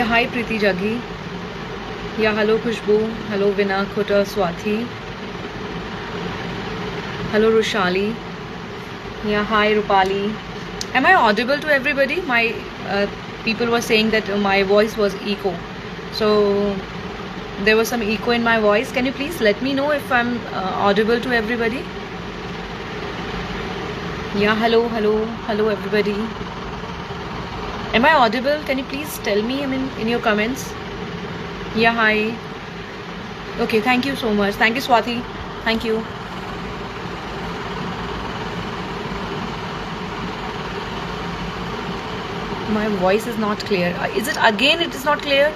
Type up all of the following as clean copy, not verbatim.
Yeah, hi Preeti Jaggi. Yeah, hello Khushbu. Hello Vina Khota Swathi. Hello Rushali. Yeah, hi Rupali. Am I audible to everybody? My people were saying that my voice was echo. So there was some echo in my voice. Can you please let me know if I'm audible to everybody? Yeah, hello everybody. Am I audible? Can you please tell me, in your comments? Yeah, hi. Okay, thank you so much. Thank you, Swati. Thank you. My voice is not clear. Is it again? It is not clear.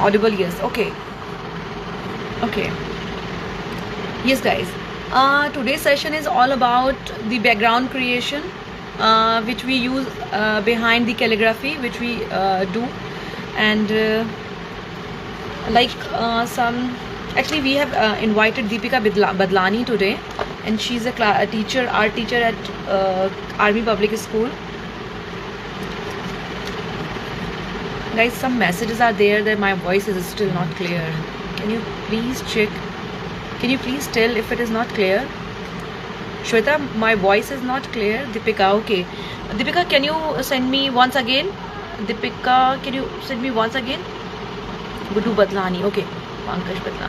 Audible? Yes. Okay. Okay. Yes, guys. Today's session is all about the background creation, which we use behind the calligraphy, which we do, and some. Actually, we have invited Deepika Badlani today, and she's a teacher, art teacher at Army Public School. Guys, some messages are there that my voice is still not clear. Can you please check? Can you please tell if it is not clear? Shweta, my voice is not clear. Deepika, okay. Deepika, can you send me once again? Deepika, can you send me once again? Gudu Badlani, okay. Pankaj Badlani.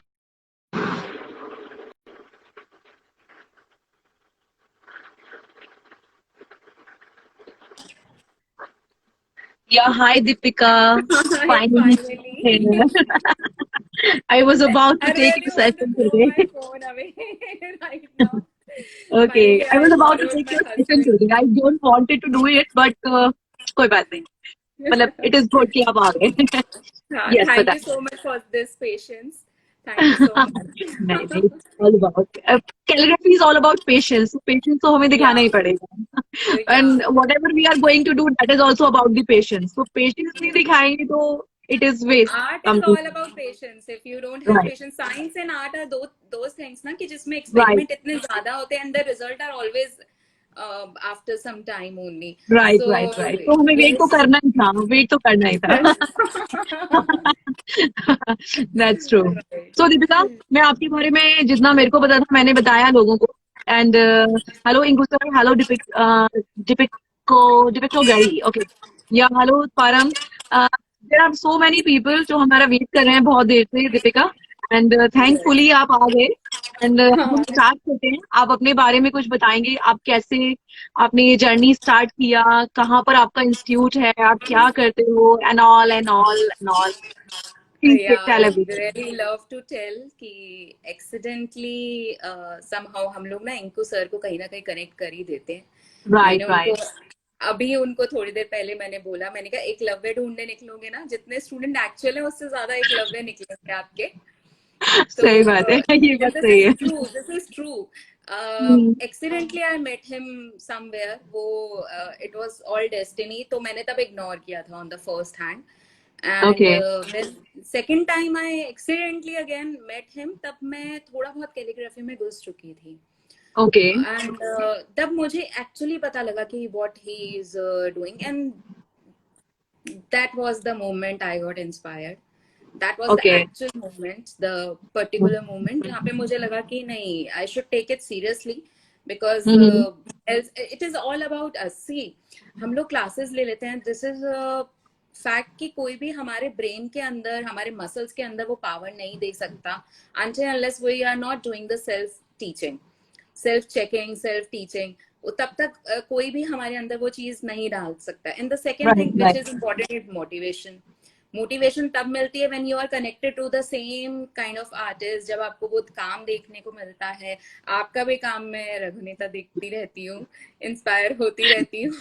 Yeah, hi Deepika. Finally. I was about to I take really your want to session throw my today. phone away right now. Okay, Finally, I I was about to borrowed take my your session husband. today. I don't wanted to do it, but कोई बात नहीं. मतलब it is good कि आप आ गए. Yes, Thank you बताइए. so much for this patience. Thank you so much. नहीं नहीं, it's all about calligraphy is all about patience. So patience तो हमें दिखाना Yeah, ही पड़ेगा. yeah. And whatever we are going to do, that is also about the patience. So patience नहीं दिखाएंगे तो it is waste Art is all completely. about patience. If you don't have Right, patience, science and art are those things ना कि जिसमें right, experiment इतने ज़्यादा होते हैं and the result are always after some time only. right, So right, right. तो हमें wait तो yes. करना ही था. वेट तो करना ही था. That's true. Right. So Deepika, मैं आपके बारे में जितना मेरे को पता था मैंने बताया लोगों को. And hello Ingu sir, hello Dipiko Gary. Okay. Yeah, hello Param. There are so many people जो हमारा वेट कर रहे हैं बहुत देर से दीपिका. And thankfully आप आ गए. And हम स्टार्ट करते हैं. आप अपने बारे में कुछ बताएंगे. आप कैसे आपने ये जर्नी स्टार्ट किया, कहाँ पर आपका इंस्टीट्यूट है, आप क्या करते हो, and all and all and all. Please Yeah, tell I everything. really love to tell कि accidentally somehow हम लोग ना इनको सर को कहीं ना कहीं कनेक्ट कर ही देते हैं. मैंने राइट उनको राइट अभी उनको थोड़ी देर पहले मैंने बोला, मैंने कहा एकलव्य ढूंढने निकलोगे ना, जितने स्टूडेंट एक्चुअल है उससे ज्यादा एकलव्य निकलेंगे आपके. तो सही बात है. ये बात दिस सही इज है. True, this is true. Accidentally I met him somewhere. वो इट वाज ऑल डेस्टिनी. तो मैंने तब इग्नोर किया था on the first hand. And okay when second time I accidentally again met him, तब मैं थोड़ा बहुत कैलीग्राफी में घुस चुकी थी. ओके एंड तब मुझे एक्चुअली पता लगा कि what he is doing. And that was the moment I got inspired. That was the okay. actual moment, the particular moment जहाँ पे मुझे लगा कि नहीं, I should take it seriously because it is all about us. See, हम लोग classes ले लेते हैं. This is a fact कि कोई भी हमारे brain के अंदर, हमारे muscles के अंदर वो power नहीं दे सकता until unless we are not doing the self teaching, self checking, self teaching. तब तक कोई भी हमारे अंदर वो चीज नहीं डाल सकता. And the second right thing which right is important is motivation. Motivation तब मिलती है when you are connected to the same kind of artist. जब आपको वो काम देखने को मिलता है. आपका भी काम मैं रघुनीता देखती रहती हूँ, इंस्पायर होती रहती हूँ.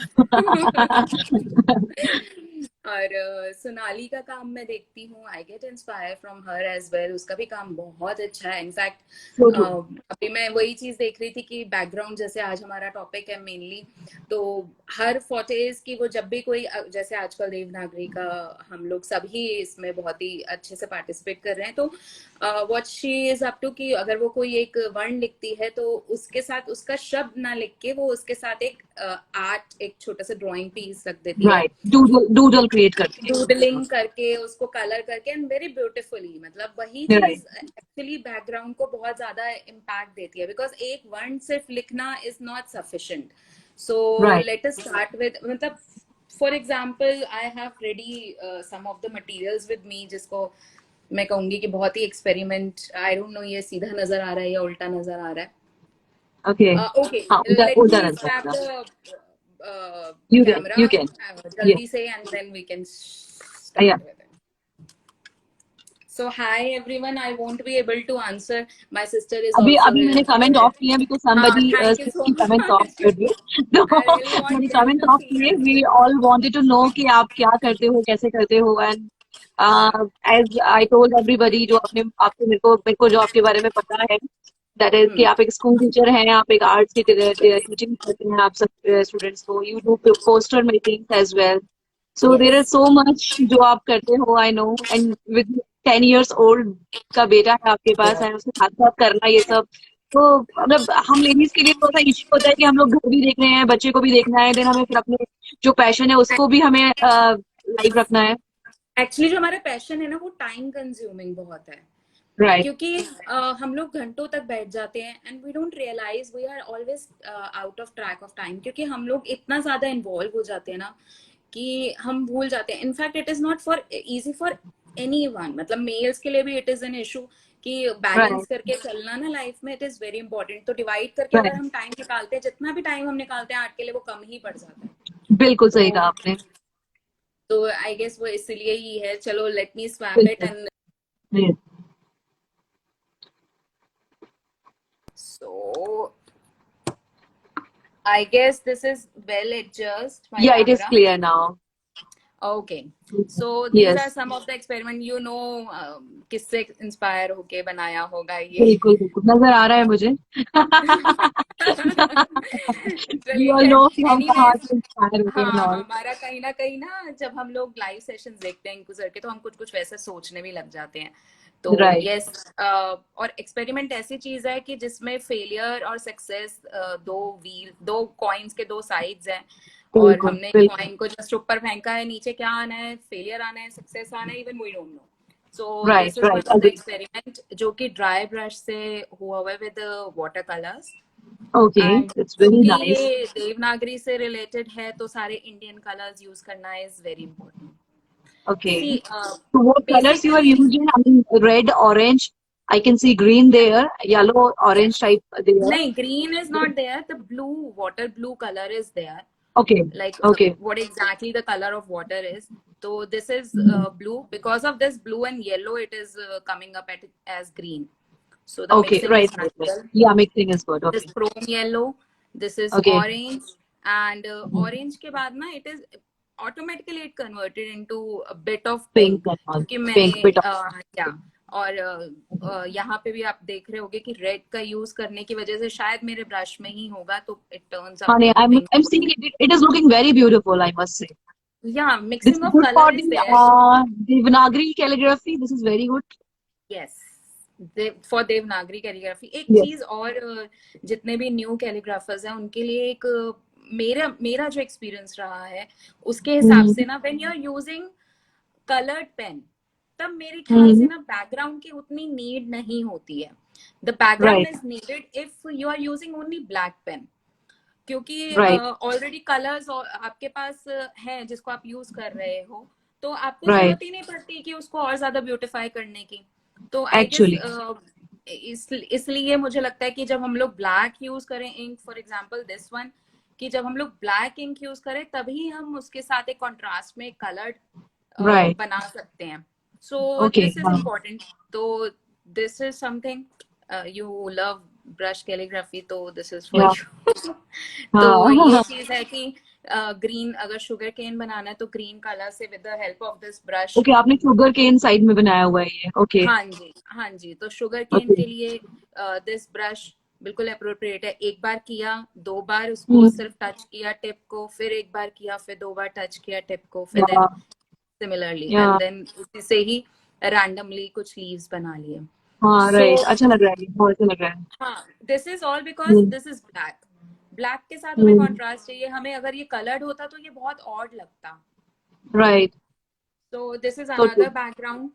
और सोनाली का काम मैं देखती हूँ. I get inspire from her as well. उसका भी काम बहुत अच्छा है. So in fact true. अभी मैं वही चीज देख रही थी कि बैकग्राउंड, जैसे आज हमारा टॉपिक है मेनली, तो हर फोटेज की वो जब भी कोई जैसे आजकल देवनागरी का हम लोग सभी इसमें बहुत ही अच्छे से पार्टिसिपेट कर रहे हैं. तो what she is up to कि अगर वो कोई एक वर्ण लिखती है तो उसके साथ उसका शब्द ना लिख के वो उसके साथ एक आर्ट, एक छोटा सा ड्राइंग पीस रख देती है, राइट, डूडल क्रिएट करके। डूडलिंग करके उसको कलर करके, एंड वेरी ब्यूटिफुली, मतलब वही राइट, चीज एक्चुअली बैकग्राउंड को बहुत ज्यादा इम्पैक्ट देती है, बिकॉज एक वर्ण सिर्फ लिखना is not sufficient. So right, let us start with, मतलब for example I have ready some of the materials with me, जिसको मैं कहूंगी कि बहुत ही एक्सपेरिमेंट, आई डोंट नो ये सीधा नजर आ रहा है या उल्टा नजर आ रहा है। ओके। ओके, हाँ, उधर लेट उधर मी अंदर स्वैप था। द कैमरा यू कैन, जल्दी से, एंड देन वी कैन या। Start with it. So hi everyone, I won't be able to answer. My sister is अभी also अभी मैंने कमेंट here. ऑफ किया because somebody Thank you so comment off much. कर दिए। तो I really want मैंने them comment to off see किए, as we well. All wanted to know कि आप क्या करते हो, कैसे करते हो। And as I told everybody, जो अपने आपको मेरे को जो आपके बारे में पता है, दैट इज कि आप एक स्कूल टीचर हैं, आप एक आर्ट्स की टीचिंग करते हैं आप सब स्टूडेंट्स को, you do poster making as well. So there is Yes. So much जो आप करते हो, I know. And with 10 years old का बेटा है आपके पास, एंड उसके साथ साथ करना ये सब, तो मतलब हम लेडीज के लिए थोड़ा सा इश्यू होता है कि हम लोग घर भी देख रहे हैं, बच्चे को भी देखना है, देन हमें फिर अपने जो पैशन है उसको भी हमें लाइव रखना है। एक्चुअली जो हमारा पैशन है ना, वो टाइम कंज्यूमिंग बहुत है, राइट, क्योंकि हम लोग घंटों तक बैठ जाते हैं and we don't realise, we are always out of track of time, क्योंकि हम लोग इतना ज्यादा इन्वॉल्व हो जाते हैं ना कि हम भूल जाते हैं. In fact it is not for easy for any one, मतलब मेल्स के लिए भी इट इज एन इशू कि बैलेंस राइट, करके चलना ना लाइफ में, इट इज वेरी इंपॉर्टेंट. तो डिवाइड करके अगर राइट, हम टाइम निकालते हैं, जितना भी टाइम हम निकालते हैं आर्ट के लिए, वो कम ही पड़ जाता है. बिल्कुल सही तो कहा आपने। आई गेस वो इसलिए ही है. चलो लेट मी स्वैप इट बिल्कुल। And Yes. so I guess this is well adjust my Yeah, it is camera. clear now. Okay. So these are Yes. some of the experiment, you know, किससे inspire होके बनाया होगा ये. बिल्कुल बिल्कुल नजर आ रहा है मुझे। We all चलिए, know कि हम कहाँ एनीवेज, से इंस्पायर होते हैं हाँ और। हमारा कहीं ना कहीं ना, जब हम लोग लाइव सेशंस देखते हैं गुजर के, तो हम कुछ कुछ वैसे सोचने भी लग जाते हैं. तो राइट, यस, और एक्सपेरिमेंट ऐसी चीज है कि जिसमें फेलियर और सक्सेस, दो व्हील, दो कॉइन्स के दो साइड्स हैं, और बिल्कुल हमने बिल्कुल। कॉइन को जस्ट ऊपर फेंका है, नीचे क्या आना है, फेलियर आना है, सक्सेस आना है, even we don't know. So this right, is one right, of the agree. Experiment जो कि ड्राई ब्रश से हुआ हुआ है with water colours. Okay, and it's very क्योंकि नाइस। ये देवनागरी से रिलेटेड है, तो सारे इंडियन कलर्स यूज करना is very important. Okay, see so what colors you are basically, using? I mean, red, orange. I can see green there, yellow, orange type there. नहीं, green is not there, the blue, water blue color is there, Okay, like okay. what exactly the color of water is. So this is blue. Because of this blue and yellow, it is coming up as green. So the Okay, mixing right, is right, right. natural. Yeah, mixing is good. This Okay, chrome yellow, this is okay. orange, and orange के बाद ना, it is automatically it converted into a bit of Pink pink, and all. क्योंकि Pink, मैंने bit of. या, और यहाँ पे भी आप देख रहे होगे कि रेड का यूज करने की वजह से शायद मेरे ब्रश में ही होगा, तो it turns up Honey, pink. I'm seeing it. It is looking very beautiful, I must say. Yeah, This mixing is of good color for is the there. Devanagari calligraphy. This is very good. Yes, for Devanagari calligraphy. एक Yes. चीज और, जितने भी new calligraphers हैं उनके लिए एक, मेरा मेरा जो एक्सपीरियंस रहा है उसके हिसाब से ना, when you are using coloured pen, तब मेरे ख्याल से ना बैकग्राउंड की उतनी नीड नहीं होती है. The background Right, is needed if you are using only black pen, क्योंकि right, ऑलरेडी कलर्स आपके पास हैं जिसको आप यूज कर रहे हो, तो आपको right. जरूरत ही नहीं पड़ती कि उसको और ज्यादा ब्यूटिफाई करने की. तो आई गेस Actually, इसलिए मुझे लगता है कि जब हम लोग ब्लैक यूज करें ink, for example this one, कि जब हम लोग ब्लैक इंक यूज करें तभी हम उसके साथ एक कॉन्ट्रास्ट में कलर्ड right. बना सकते हैं. So Okay. This is important. तो this is something, you love brush calligraphy, तो this is for Yeah. You. तो ये हाँ. चीज है कि ग्रीन, अगर शुगर केन बनाना है तो ग्रीन कलर से with the help of this brush. Okay, आपने शुगर केन साइड में बनाया हुआ है ये. Okay. हाँ जी, हाँ जी. तो शुगर केन Okay. के लिए दिस ब्रश बिल्कुल अप्रोप्रिएट है. एक बार किया, दो बार उसको सिर्फ टच किया टिप को, फिर एक बार किया, फिर दो बार टच किया टिप को, फिर then Yeah. Similarly, Yeah. And then उसी से ही रैंडमली कुछ लीव्स बना लिए. हाँ सो राइट, अच्छा लग रहा है, ये बहुत अच्छा लग रहा है। हाँ, this is all because hmm this is black. Black के साथ हमें हम्म कॉन्ट्रास्ट चाहिए, हमें अगर ये कलर्ड होता तो ये बहुत ऑड लगता। राइट। सो दिस इज तो अनदर बैकग्राउंड।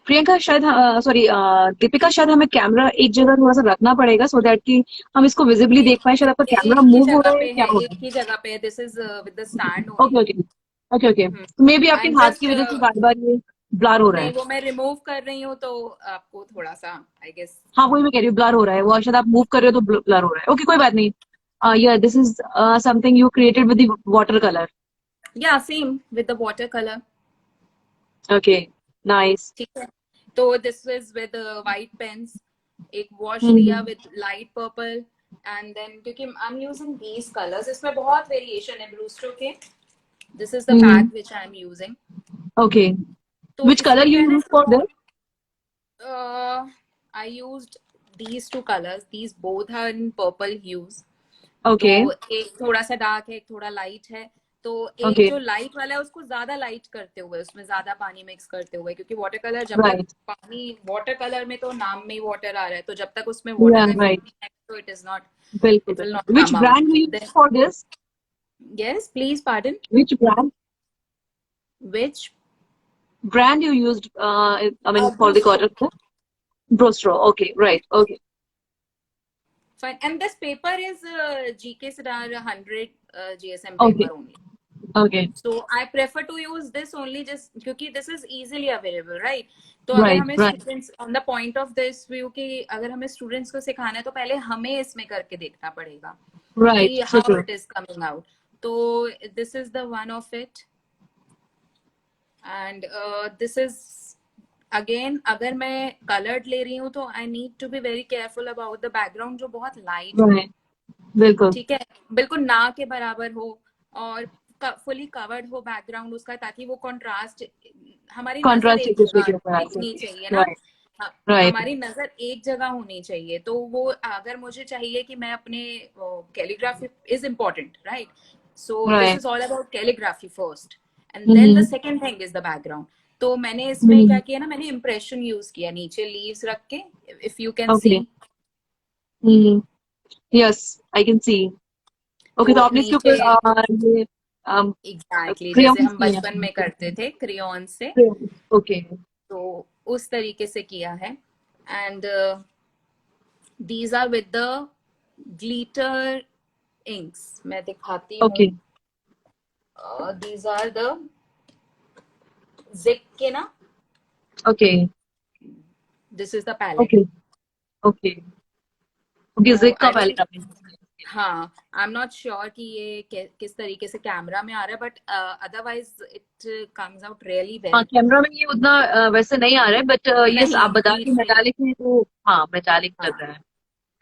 प्रियंका शायद, सॉरी दीपिका, शायद हमें कैमरा एक जगह थोड़ा सा रखना पड़ेगा सो दैट कि हम इसको विजिबली ये देख पाए। शायद आपका कैमरा एक ही मूव हो जगह रहा है, पे क्या है, हो एक रहा है? ही जगह पे है, this is with the stand okay only. Okay okay okay, तो मे बी आई आपके एम हाथ की जस्ट, वजह से बार बार ये ब्लर हो रहा नहीं है। वो मैं रिमूव कर रही हूँ तो आपको थोड़ा सा आई गेस। हाँ वही मैं कह रही हूँ, ब्लर हो रहा है वो, शायद आप मूव कर रहे हो तो ब्लर हो रहा है। ओके कोई बात नहीं। या this is something you created with the water colour. या same with the water colour. Okay, nice. ठीक है, तो this is with white pens. एक वॉश लिया with light purple, and then क्योंकि I am using these colours, इसमें बहुत variation है ब्लू स्ट्रोक के। This is the pack which I am using. Okay, तो विच कलर इसमें यू क्या है ना, use for this? I used these two colors, these both are in purple hues। तो ओके एक थोड़ा सा डार्क है, एक थोड़ा लाइट है। तो एक ओके, जो लाइट वाला है उसको ज्यादा लाइट करते हुए, उसमें ज्यादा पानी मिक्स करते हुए, क्योंकि वाटर कलर जब तक राइट, पानी, वाटर कलर में तो नाम में ही वाटर आ रहा है, तो जब तक उसमें वाटर या का इफेक्ट राइट, नहीं है तो इट इज नॉट, बिल्कुल इट विल बिल्कुल। Not which come out brand you use then. For this? Yes please pardon. Which which? brand you used, I mean, for blue the cotton? Stroke. Brostro. Okay, right. Okay. Fine, and this paper is GK Sidar 100 GSM Okay. paper only। Okay. So I prefer to use this only just क्योंकि this is easily available, right? तो अगर Right. हमें Right. students on the point of this view कि अगर हमें students को सिखाना है तो पहले हमें इसमें करके देखना पड़ेगा Right. कि So how true. it is coming out। तो this is the one of it, and this is again, अगर मैं colored ले रही हूँ तो I need to be very careful about the background जो बहुत light हो। Right. बिल्कुल। ठीक है, बिल्कुल ना के बराबर हो, और फुली कवर्ड हो बैकग्राउंड उसका, ताकि वो कंट्रास्ट, हमारी नजर Contrast एक एक दूसरे जगह के ऊपर आ टिकनी सके। चाहिए ना। Right. हाँ, Right. हमारी नजर एक जगह होनी चाहिए। तो वो अगर मुझे चाहिए कि मैं अपने calligraphy is important, right? So this Right. Is all about calligraphy first, and then the hmm second thing is the background. तो मैंने इसमें क्या हम्म। किया ना, मैंने इम्प्रेशन यूज किया नीचे लीव्स रख के, if you can see. Okay. Hmm. Yes, I can see. तो Okay, तो आपने इसके नीचे ऊपर ये एग्जैक्टली जैसे crayons हम किए बचपन हैं। में करते थे क्रेयॉन से, Okay. तो उस तरीके से किया है। And these are with the glitter inks, मैं दिखाती हूँ। Okay. दीज आर द जिक के ना, Okay. This is the palette. Okay. Okay. Okay, तो जिग का आई डोंट, पैलेट आपने। हाँ आई एम नॉट श्योर कि ये किस तरीके से कैमरा में आ रहा है, but otherwise it comes out really हाँ, वेल। कैमरा में ये उतना वैसे नहीं आ रहा है, बट यस नहीं आप बता के बीच में, मेटालिक है तो हाँ मेटालिक लग हाँ रहा है।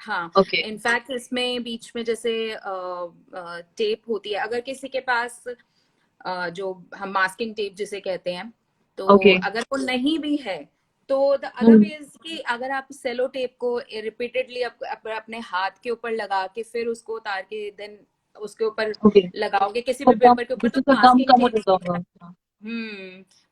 हाँ। ओके इनफैक्ट इसमें बीच में जैसे टेप होती है, अगर किसी के पास जो हम मास्किंग टेप जिसे कहते हैं, तो ओके। अगर वो नहीं भी है तो the other way hmm is कि अगर आप सेलो टेप को रिपीटेडली अपने हाथ के ऊपर लगा के फिर उसको उतार के देन उसके ऊपर ओके, लगाओगे किसी तो भी दम पेपर के ऊपर, तो जिससे तो दम मास्किंग कम हो टेप, जाता होगा।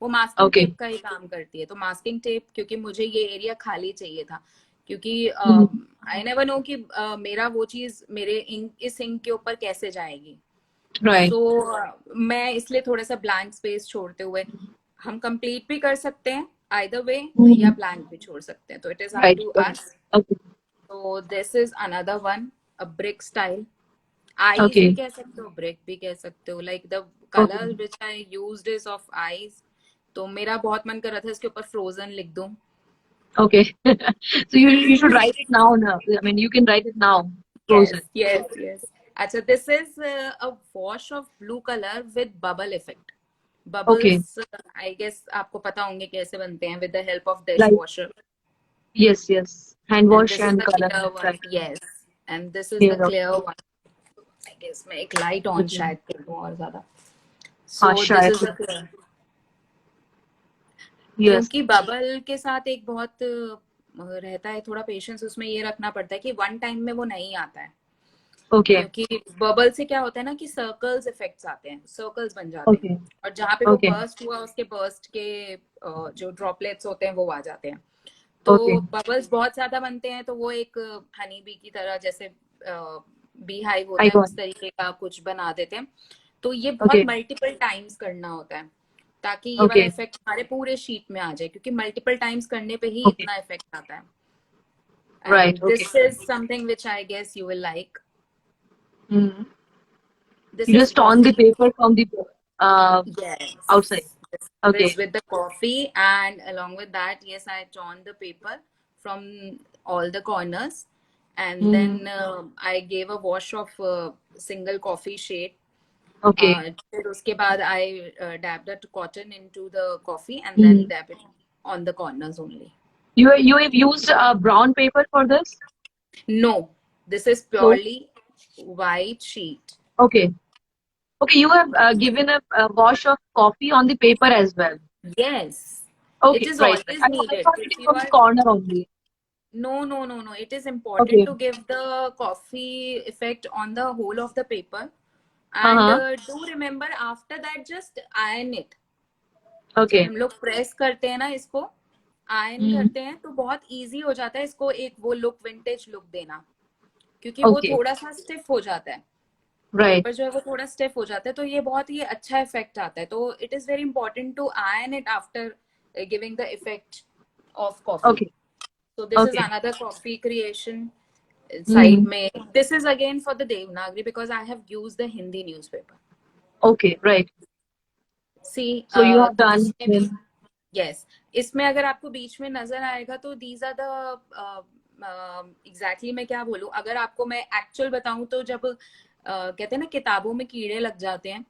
वो मास्किंग ओके। टेप का ही काम करती है। तो मास्किंग टेप, क्योंकि मुझे ये एरिया खाली चाहिए था, क्योंकि हम्म आई नेवर नो कि मेरा वो चीज मेरे इस इंक के ऊपर कैसे जाएगी। राइट। सो मैं इसलिए थोड़ा सा ब्लैंक स्पेस छोड़ते हुए, हम कंप्लीट भी कर सकते हैं आइदर वे, या ब्लैंक भी छोड़ सकते हैं, तो it is up right. To us. Okay तो this is another one, a brick style. आईज ओके भी कह सकते हो, ब्रिक भी कह सकते हो, लाइक द ओके colour which I used is of आईज। तो मेरा बहुत मन कर रहा था इसके ऊपर फ्रोजन लिख दूं। Okay. So you should write it now. Now, I mean, you can write it now. Yes, Frozen. yes, yes. अच्छा, this is a wash of blue color with bubble effect. Okay. Bubbles, I guess आपको पता होंगे कैसे बनते हैं, with the help of Like dishwasher. yes, yes. Hand And wash this is and the color. clear one. Right. Yes. And this is the Here. clear one. I guess मैं एक light on Okay. शायद कर दूँ और ज़्यादा. हाँ So this is शायद। the clear. Yes. क्योंकि बबल के साथ एक बहुत रहता है थोड़ा पेशेंस, उसमें ये रखना पड़ता है कि वन टाइम में वो नहीं आता है। Okay. क्योंकि बबल से क्या होता है ना कि सर्कल्स इफेक्ट्स आते हैं, सर्कल्स बन जाते हैं, Okay. और जहाँ पे वो Okay. बर्स्ट हुआ उसके बर्स्ट के जो ड्रॉपलेट्स होते हैं वो आ जाते हैं। तो Okay. बबल्स बहुत ज्यादा बनते हैं, तो वो एक हनी बी की तरह, जैसे बी हाइव होता I है got उस तरीके का कुछ बना देते हैं। तो ये it. बहुत Okay. मल्टीपल टाइम्स करना होता है ताकि ये वाला Okay. इफेक्ट हमारे पूरे शीट में आ जाए, क्योंकि मल्टीपल टाइम्स करने पे ही Okay. इतना इफेक्ट आता है। Right. And Okay. this is something which I guess you will like. Hmm. This You is just torn the coffee. paper from the Yes. outside. This Okay. is with the coffee, and along with that, yes, I torn the paper from all the corners, and Hmm. then I gave a wash of single coffee shade. Okay. फिर उसके बाद I dabbed the cotton into the coffee and Hmm. then dab it on the corners only. You have used brown paper for this? No, this is So purely white sheet. okay. Okay. You have given a wash of coffee on the paper as well. Yes, it Okay. is Right. Right. always I needed. thought it If is you from the are corner only. no. It is important Okay. to give the coffee effect on the whole of the paper. And Uh-huh. do remember after that just iron it. जब Okay. हम लोग press करते हैं ना इसको, iron Hmm. करते हैं, तो बहुत इजी हो जाता है इसको एक वो लुक, विंटेज लुक देना, क्योंकि वो Okay. थोड़ा सा स्टिफ हो जाता है, Right. पेपर जो है वो थोड़ा स्टिफ हो जाता है, तो ये बहुत ही अच्छा इफेक्ट आता है। तो it is very important to iron it after giving the effect of coffee. Okay. So this is Okay. another coffee creation side Hmm. में. This is again for the Devanagari because I have used the Hindi newspaper. Okay. Right. See, So you have तो done इसमें भी then. yes, इसमें अगर आपको बीच में नजर आएगा तो these are the exactly मैं क्या बोलूँ, अगर आपको मैं actual बताऊँ तो जब कहते हैं ना किताबों में कीड़े लग जाते हैं,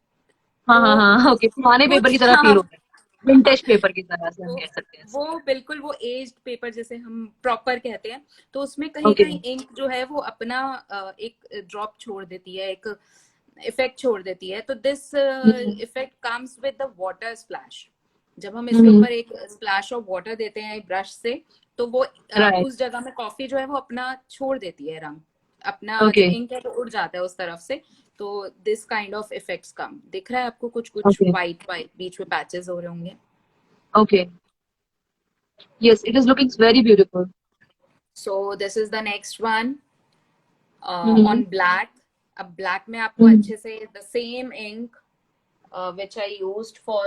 हाँ हाँ तो हाँ ओके पुराने पेपर की कुछ तरह फील हाँ, होता है विंटेज पेपर की तरह से हम तो कह सकते हैं वो बिल्कुल वो एज्ड पेपर जैसे हम प्रॉपर कहते हैं, तो उसमें कहीं ओके कहीं इंक जो है वो अपना एक ड्रॉप छोड़ देती है, एक इफेक्ट छोड़ देती है। तो this effect comes with the water splash. जब हम इसके ऊपर एक स्प्लैश ऑफ वाटर देते हैं ब्रश से, तो वो राइट उस जगह में कॉफी जो है वो अपना छोड़ देती है रंग, अपना जो ओके इंक है वो उड़ जाता है उस तरफ से। तो दिस काइंड ऑफ इफेक्ट्स कम। दिख रहा है आपको कुछ कुछ ओके वाइट वाइट बीच में पैचेस हो रहे होंगे। Okay yes it is looking very beautiful So this is the next one on black. अब black में आपको अच्छे से the same ink which I used for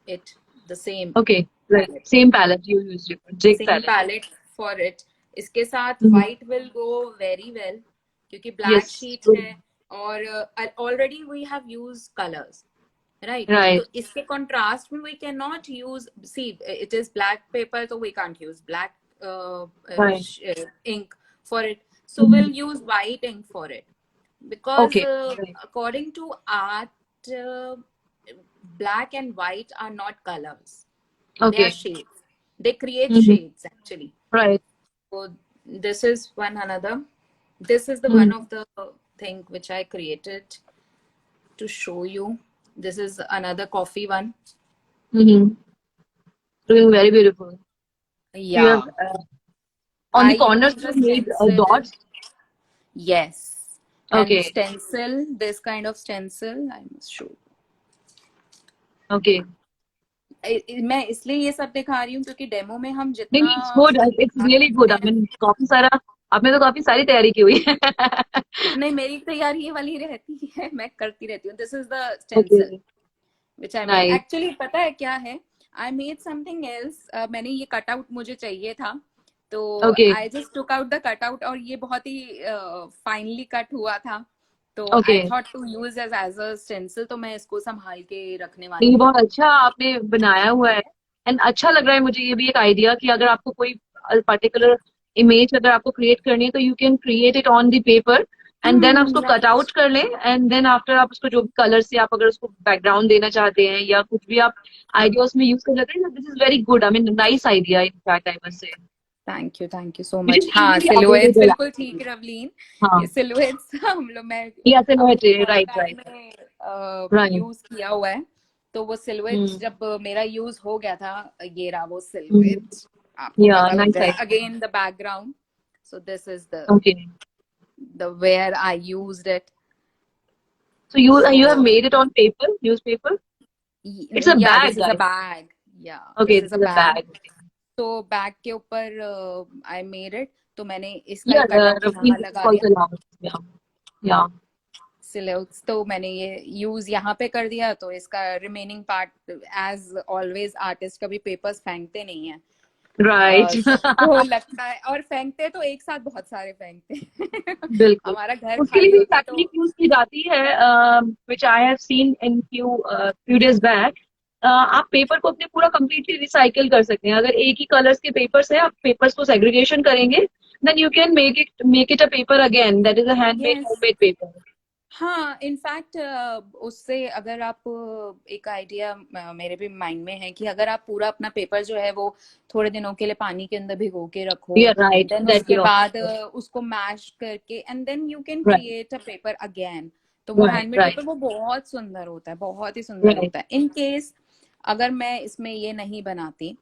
it, the same okay right same palette you used zig same palette palette for it. इसके साथ white will go very well क्योंकि black yes sheet है, और already we have used colors, right? तो right इसके contrast में we cannot use, see it is black paper so we can't use black right ink for it, so we'll use white ink for it because okay right according to art black and white are not colors, they okay are shades, they create shades actually. Right So this is one another, this is the one of the thing which I created to show you. This is another coffee one. looking very beautiful you Yeah, have on I the corners use you a made stencil. dots Yes, and okay stencil, this kind of stencil I must show. okay मैं इसलिए ये सब दिखा रही हूँ क्योंकि demo में हम नहीं जितना नहीं it's good it's really good I mean काफी सारा आपने तो काफी सारी तैयारी की हुई है नहीं, मेरी तैयारी ये वाली रहती है, मैं करती रहती हूँ। This is the okay stencil which I made. Nice Actually पता है क्या है, I made something else. मैंने ये कटआउट मुझे चाहिए था, तो okay I just took out the cutout और ये बहुत ही फाइनली कट हुआ था, तो okay I thought to use as a stencil, तो मैं इसको संभाल के रखने वाली नहीं हूँ। बहुत अच्छा आपने बनाया हुआ है एंड अच्छा लग रहा है मुझे ये भी एक आइडिया कि अगर आपको कोई पर्टिकुलर इमेज अगर आपको क्रिएट करनी है तो you can create it on the paper and then आप उसको कट आउट कर लें एंड देन आफ्टर आप उसको जो भी कलर से आप अगर उसको बैकग्राउंड देना चाहते हैं या कुछ भी आप आइडियाज में यूज कर सकते हैं this is very good I mean nice idea in fact I must से thank you so which much. Is हाँ, इजीली सिलुएट्स अवेलेबल बिल्कुल ठीक रवलीन, हाँ ये सिलुएट्स हम लोग मैं या से अपने राइट पॉडकास्ट राइट में राइट यूज किया हुआ है, तो वो सिलुएट्स जब मेरा यूज हो गया था, ये रहा वो सिलुएट, आपको या पता लग नाइस जाए idea again the background. So this is the okay the where I used it. So you have So made it on paper, newspaper? It's a yeah, bag, this is a guys. bag. Yeah, Okay, this this is a is a bag. bag. तो bag के ऊपर I made it. तो मैंने इसका Yeah, एक cutout the यहाँ field लगा calls दिया. allowance. Yeah, yeah. सिलेक्ट तो मैंने ये यूज यहाँ पे कर दिया. तो इसका remaining part, as always artist कभी पेपर्स फेंकते नहीं है. Right. तो लगता है, और फेंकते तो एक साथ बहुत सारे फेंकते. बिल्कुल. हमारा घर उसके लिए खाली भी होता है तो टेक्निक यूज की जाती है, which I have seen in few days back. आप पेपर को अपने पूरा completely रिसाइकिल कर सकते हैं. अगर एक ही कलर्स के पेपर्स है, आप पेपर्स को सेग्रीगेशन करेंगे, then you can make it a paper again. That is a handmade, yes. homemade paper. हाँ, इनफैक्ट उससे अगर आप एक आइडिया मेरे भी माइंड में है कि अगर आप पूरा अपना पेपर जो है वो थोड़े दिनों के लिए पानी के अंदर भिगो के रखो, Yeah, right. देन That उसके you बाद उसको मैश करके and then you can right, create a paper again. तो वो right, हैंडमेड right, पेपर वो बहुत सुंदर होता है, बहुत ही सुंदर right. होता है. इन केस अगर मैं इसमें ये नहीं बनाती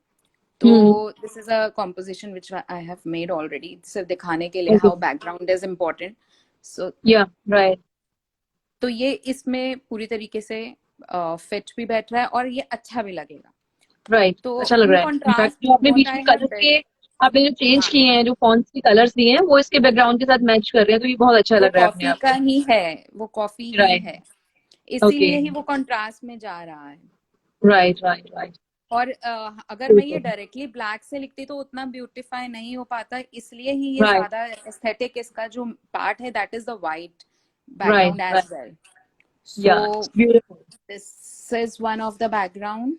Hmm. तो this is a composition which I have made already, सिर्फ दिखाने के लिए Okay. How background is important. So Yeah, right. तो ये इसमें पूरी तरीके से फिट भी बैठ रहा है और ये अच्छा भी लगेगा. राइट, तो अच्छा लग इन रहा है. इनफैक्ट कॉन्ट्रास्ट जो आपने व्हाट बीच आई में हैव कलर डिड, के आपने जो चेंज हाँ, किए हैं, जो फॉन्ट्स के कलर्स दिए हैं, वो इसके बैकग्राउंड के साथ मैच कर रहे हैं, तो ये बहुत अच्छा वो लग रहा है अपने कॉफी आप का में. ही है, वो कॉफी ही राइट. है, ओके. इसीलिए ही वो कॉन्ट्रास्ट में जा रहा है. Right, right, right. और अगर मैं ये बिल्कुल. डायरेक्टली ब्लैक से लिखती तो उतना ब्यूटीफाई नहीं हो पाता, इसलिए ही ये राइट, ज्यादा एस्थेटिक इसका जो पार्ट है that is the white right, background right. As well. Yeah, so it's beautiful. This is one of the background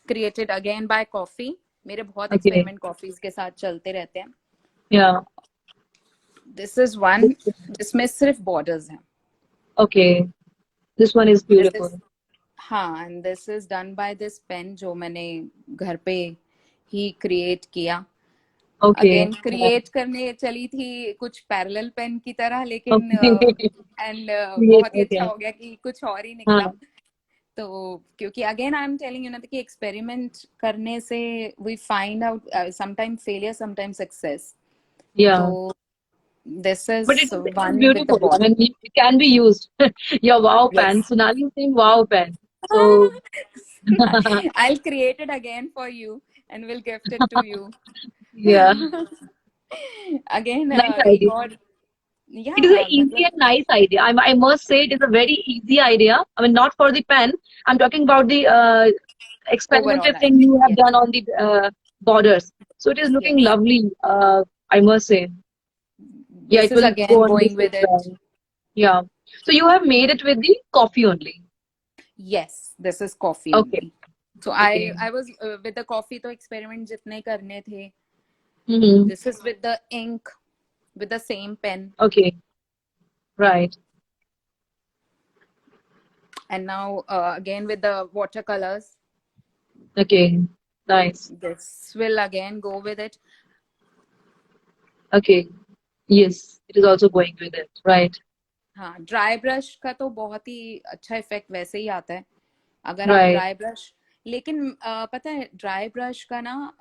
created again by coffee. मेरे बहुत ओके. एक्सपेरिमेंट कॉफीज के साथ चलते रहते हैं. या. दिस इज वन जिसमें सिर्फ बॉर्डर्स हैं. Okay, this one is this beautiful. Is, हाँ, and this is done by this pen जो मैंने घर पे ही क्रिएट किया. ओके. अगेन क्रिएट करने चली थी कुछ पैरेलल पेन की तरह, लेकिन ओके. एंड ये बहुत ही अच्छा क्या? हो गया कि कुछ और ही निकला. हाँ. तो क्योंकि again I am telling you ना कि एक्सपेरिमेंट करने से we find out sometime failure sometime success. Yeah. तो this But is it is one with the beautiful. I border. mean, it can be used. Your wow pen. Yes. Sonali is saying wow pen. So, I'll create it again for you and we'll gift it to you. yeah, Again, nice एक idea. और, It is an yeah, easy मतलब and nice idea. I must say it is a very easy idea. I mean, not for the pen. I'm talking about the experimental overall thing you idea. have done on the borders. So it is looking Yes. lovely. I must say. Yeah, This it is will again go on going this with as it. well. Yeah. So you have made it with the coffee only. Yes, this is coffee Okay. only. So Okay. I was with the coffee तो experiment जितने करने थे. Mm-hmm. This is with the ink, with the same pen. Okay. Right. And now again with the watercolors. Okay. Nice. This will again go with it. Okay. Yes, it is also going with it. Right. हाँ, dry brush का तो बहुत ही अच्छा effect वैसे ही आता है अगर आप Right. Dry brush. लेकिन पता है ड्राई ब्रश का ना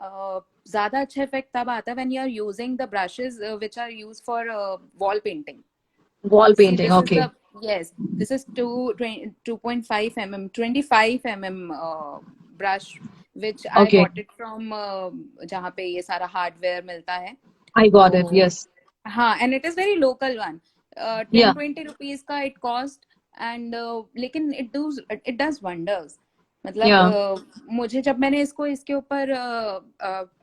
ज्यादा अच्छा इफेक्ट तब आता है when you are using the brushes which are used for wall painting. Wall See, painting. this is Okay. yes, this is 2.5 mm, 25 mm brush, which I Okay. got it from जहाँ पे ये सारा hardware मिलता है. I got it. तो Yes. हाँ, and it is very local one. 10-20 rupees का it cost, and लेकिन it does wonders. मतलब Yeah. मुझे जब मैंने इसको इसके ऊपर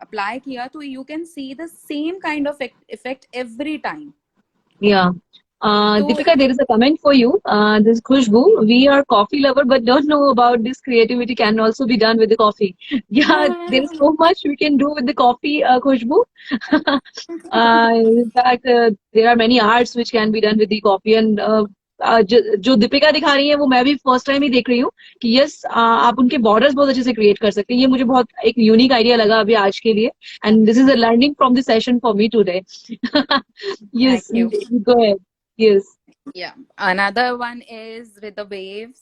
अप्लाई किया तो you can see the same kind of effect every time. Yeah. तो Deepika, there is a comment for you. This Khushbu, we are coffee lover, but don't know about this creativity can also be done with the coffee. Yeah, there is so much we can do with the coffee, Khushbu. In fact, there are many arts which can be done with the coffee. And जो दीपिका दिखा रही है वो मैं भी first time ही देख रही हूँ कि यस आप उनके बॉर्डर्स बहुत अच्छे से क्रिएट कर सकते हैं. ये मुझे बहुत एक यूनिक आइडिया लगा अभी आज के लिए. And this is a learning from the session for me today. Yes, thank you. Go ahead. Yes. Yeah. Another one is with the waves.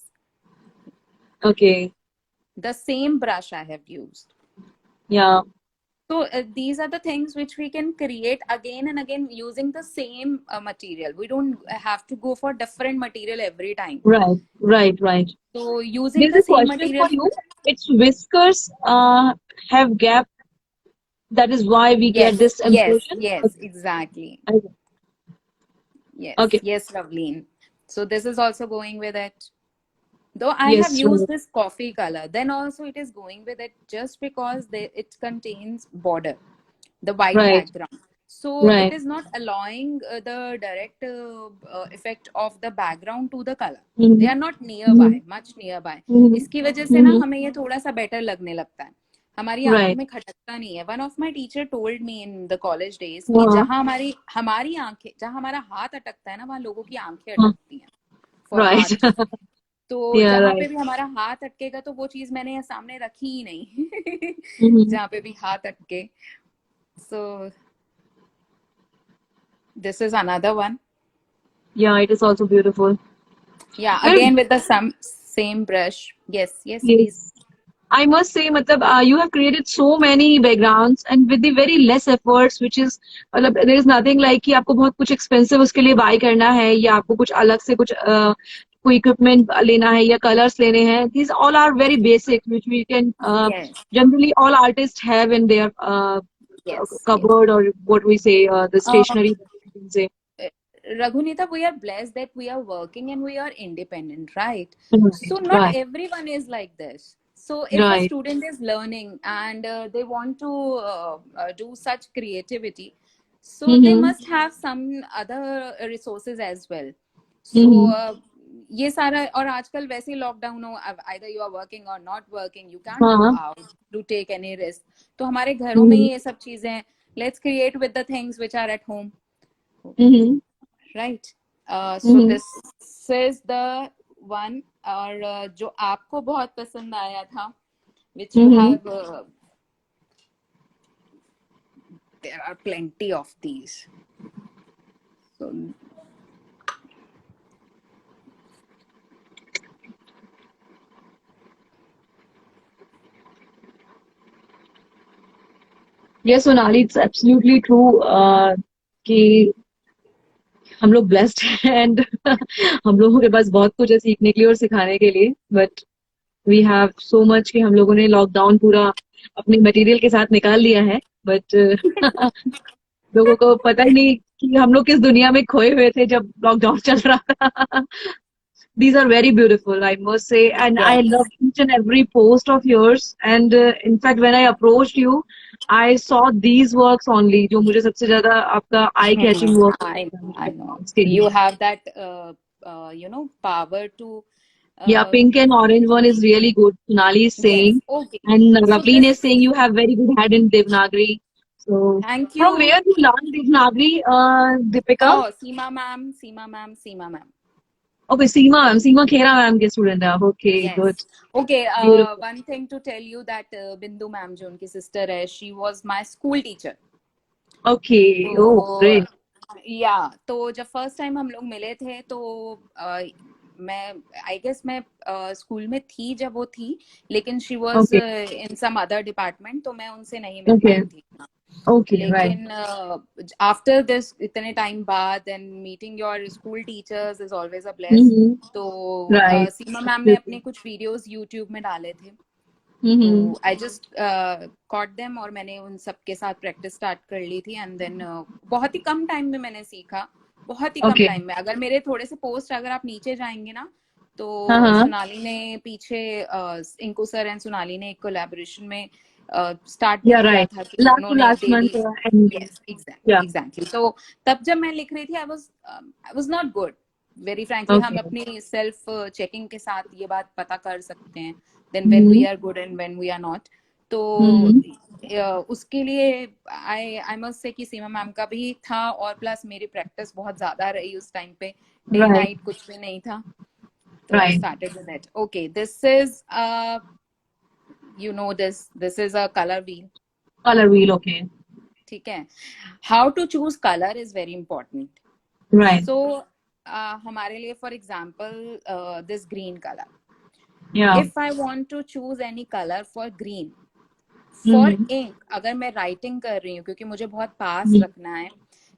Okay. The same brush I have used. Yeah. So these are the things which we can create again and again using the same material. We don't have to go for different material every time. Right. So using There's the a same question for material. you. Its whiskers have gap. That is why we get Yes, this impression. yes, exactly. Okay. Yes, Okay. yes, Ravleen. So this is also going with it. Though I have Yes. used this coffee color, then also it is going with it just because it contains border, the white Right. background. So it Right. is not allowing the direct effect of the background to the color. They Mm-hmm. are not Mm-hmm. nearby, much nearby. Mm-hmm. इसकी वजह से ना Mm-hmm. हमें ये थोड़ा सा better लगने लगता है, हमारी आंखों Right. में खटकता नहीं है. One of my teacher told me in the college days कि Uh-huh. जहाँ हमारी हमारी आंखें, जहाँ हमारा हाथ अटकता है ना, वहाँ लोगों की आंखें Uh, अटकती हैं फॉर right. आर्ट. तो Yeah. जहाँ पे Right. भी हमारा हाथ अटकेगा तो वो चीज मैंने सामने रखी ही नहीं. Mm-hmm. जहाँ पे भी हाथ अटके. So this is another one. Yeah. It is also beautiful. Yeah, And again with the same brush. Yes, please. yes, I must say, matlab, you have created so many backgrounds and with the very less efforts, which is, मतलब there is nothing like कि आपको बहुत कुछ expensive उसके लिए buy करना है या आपको कुछ अलग से कुछ कोई equipment लेना है या colors लेने हैं. These all are very basic, which we can Yes, generally all artists have in their yes. cupboard or what we say the Uh, stationery. You can say. Raghunita, we are blessed that we are working and we are independent, right? So Right, not right, everyone is like this. So if a right. student is learning and they want to do such creativity, so they Mm-hmm. must have some other resources as well. So Mm-hmm. ये सारा, और आजकल वैसे ही lockdown हो, either you are working or not working, you can't go Uh-huh. out to take any risk. तो हमारे घरों में ही Mm-hmm. ये सब चीजें हैं. Let's create with the things which are at home. Mm-hmm. Right. So Mm-hmm. this is the one, और जो आपको बहुत पसंद आया था, which you Mm-hmm. have, there are plenty of these. So Yes, Sonali, it's absolutely true कि हम लोग blessed हैं and हम लोगों के पास बहुत कुछ है सीखने के लिए और सिखाने के लिए, but we have so much कि हम लोगों ने लॉकडाउन पूरा अपने मटेरियल के साथ निकाल लिया है, but लोगों को पता ही नहीं कि हम लोग किस दुनिया में खोए हुए थे जब लॉकडाउन चल रहा था. These are very beautiful, I must say, and I yes, love each and every post of yours. And in fact, when I approached you, I saw these works only. जो मुझे सबसे ज़्यादा आपका eye catching work लगता है I मुझे know. इसके You लिए. have that, power to. Yeah, pink and orange one is really good. Sonali is Yes. saying, Okay. and So Ravleen this. is saying you have very good hand in Devanagari. So, Thank from you. where you learn Devanagari, Deepika? Oh, Seema ma'am, Seema ma'am, Seema ma'am. Okay, Seema Khera ma'am के student है. Okay, good, Yes. Okay. beautiful. One thing to tell you that Bindu ma'am, जो उनकी sister है, she was my school teacher. Okay, oh, तो great. या तो जब first time हम लोग मिले थे तो मैं आई गेस मैं स्कूल में थी जब वो थी, लेकिन she was Okay, in some other department, तो मैं उनसे नहीं मिल okay, पाई थी. okay, right. लेकिन आफ्टर दिस इतने टाइम बाद and meeting your school teachers is always a bless. Mm-hmm. तो Right. सीमा मैम ने अपने कुछ वीडियोस यूट्यूब में डाले थे, Mm-hmm. तो आई जस्ट कॉट देम और मैंने उन सब के साथ प्रैक्टिस स्टार्ट कर ली थी. एंड देन बहुत ही कम टाइम में मैंने सीखा, बहुत ही कम Okay. टाइम में. अगर मेरे थोड़े से पोस्ट अगर आप नीचे जाएंगे ना, तो Uh-huh. सोनाली ने पीछे, इंकू सर एंड सोनाली ने एक कोलैबोरेशन में स्टार्ट भी Yeah, किया right. था कि Last to उन्होंने last daily. month, and yes, yeah. Exactly. तो तब जब मैं लिख रही थी, I was not good. Very frankly, हम Okay. अपनी सेल्फ चेकिंग के साथ ये बात पता कर सकते हैं, then when we are good and when we are not. तो उसके लिए आई मस्ट से कि सीमा मैम का भी था, और प्लस मेरी प्रैक्टिस बहुत ज्यादा रही उस टाइम पे. Day Right. नाइट कुछ भी नहीं था, तो I Right. Started with it. Okay, this is this is a colour wheel. Color wheel. Okay. ठीक है. How to choose colour is very important. Right. So हमारे लिए, for example, this green colour. Yeah. If I want to choose any color for green, for hmm ink अगर मैं writing कर रही हूँ क्योंकि मुझे बहुत पास हम्म रखना है,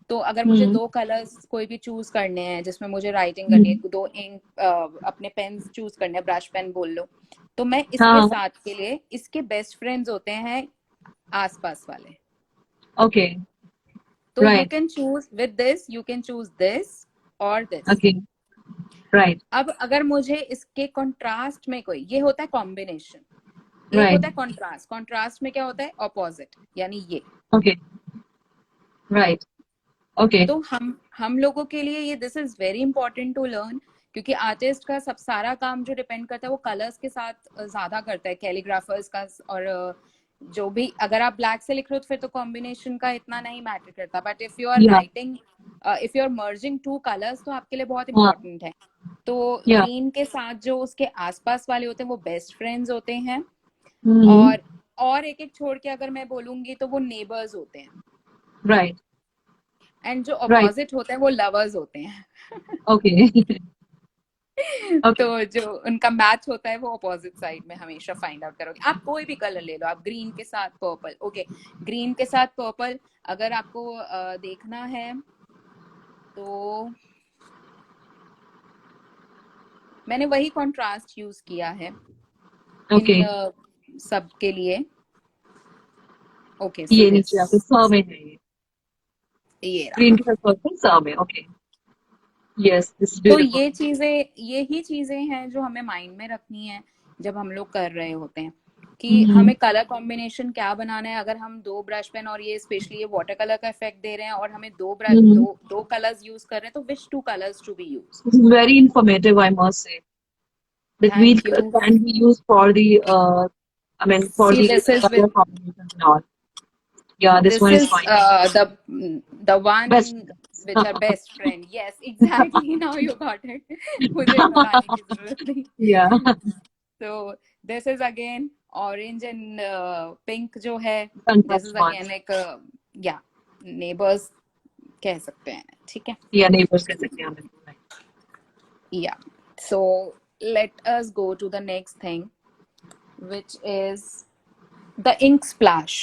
तो अगर मुझे हम्म 2 कलर्स कोई भी चूज करने हैं जिसमें मुझे राइटिंग करनी हम्म, है, 2 इंक अपने पेन्स चूज करने हैं, ब्रश पेन बोल लो, तो मैं इसके हाँ, साथ के लिए इसके बेस्ट फ्रेंड्स होते हैं आसपास वाले। ओके, तो you right, can choose with this, you can choose this और दिस। ओके, राइट, अब अगर मुझे इसके कंट्रास्ट में कोई, ये होता है कॉम्बिनेशन, एक राइट, होता है कॉन्ट्रास्ट। कॉन्ट्रास्ट में क्या होता है? ऑपोजिट, यानी ये। ओके, राइट, ओके, तो हम लोगों के लिए ये this is very important to learn, क्योंकि आर्टिस्ट का सब सारा काम जो डिपेंड करता है वो कलर्स के साथ ज्यादा करता है, कैलीग्राफर्स का। और जो भी, अगर आप ब्लैक से लिख रहे हो तो फिर तो कॉम्बिनेशन का इतना नहीं मैटर करता, but if you are yeah, writing, if you are merging 2 colours, तो आपके लिए बहुत हाँ, इंपॉर्टेंट है। तो या, ग्रीन के साथ जो उसके आसपास वाले होते हैं वो बेस्ट फ्रेंड्स होते हैं। हम्म, और एक एक छोड़ के अगर मैं बोलूंगी तो वो नेबर्स होते हैं। राइट, एंड जो राइट, अपोजिट होते हैं वो लवर्स होते हैं। ओके, ओके, तो जो उनका मैच होता है वो अपोजिट साइड में हमेशा फाइंड आउट करोगे। आप कोई भी कलर ले लो, आप ग्रीन के साथ पर्पल, ओके, ग्रीन के साथ पर्पल अगर आपको देखना है तो मैंने वही कॉन्ट्रास्ट यूज किया है ओके, इन सब के लिए। ओके सो ये दिस, नीचे आपके सौ में है, ये ग्रीन रहा। के साथ पर्पल सौ में, ओके, यस, दिस इज तो ब्यूटीफुल, ये चीजें, यही चीजें हैं जो हमें माइंड में रखनी है जब हम लोग कर रहे होते हैं, कि हमें कलर कॉम्बिनेशन क्या बनाना है। अगर हम 2 ब्रश पेन और ये स्पेशली ये वाटर कलर का इफेक्ट दे रहे हैं और हमें दो कलर्स यूज कर रहे हैं, तो which 2 colours to be use. This is very informative, I must say, that we thank you. can be used for the I mean for see the this is color with, combinations and all. Yeah, this this one is is fine. The one Best which are best friend. Yes, exactly. Now you got it. मुझे बताने की जरूरत नहीं। yeah, So this is again orange and pink जो है, this contrast is one. again एक yeah, neighbors कह सकते हैं, ठीक है। Yeah, neighbors कह सकते हैं हम इसको, right. Yeah, so let us go to the next thing, which is the ink splash.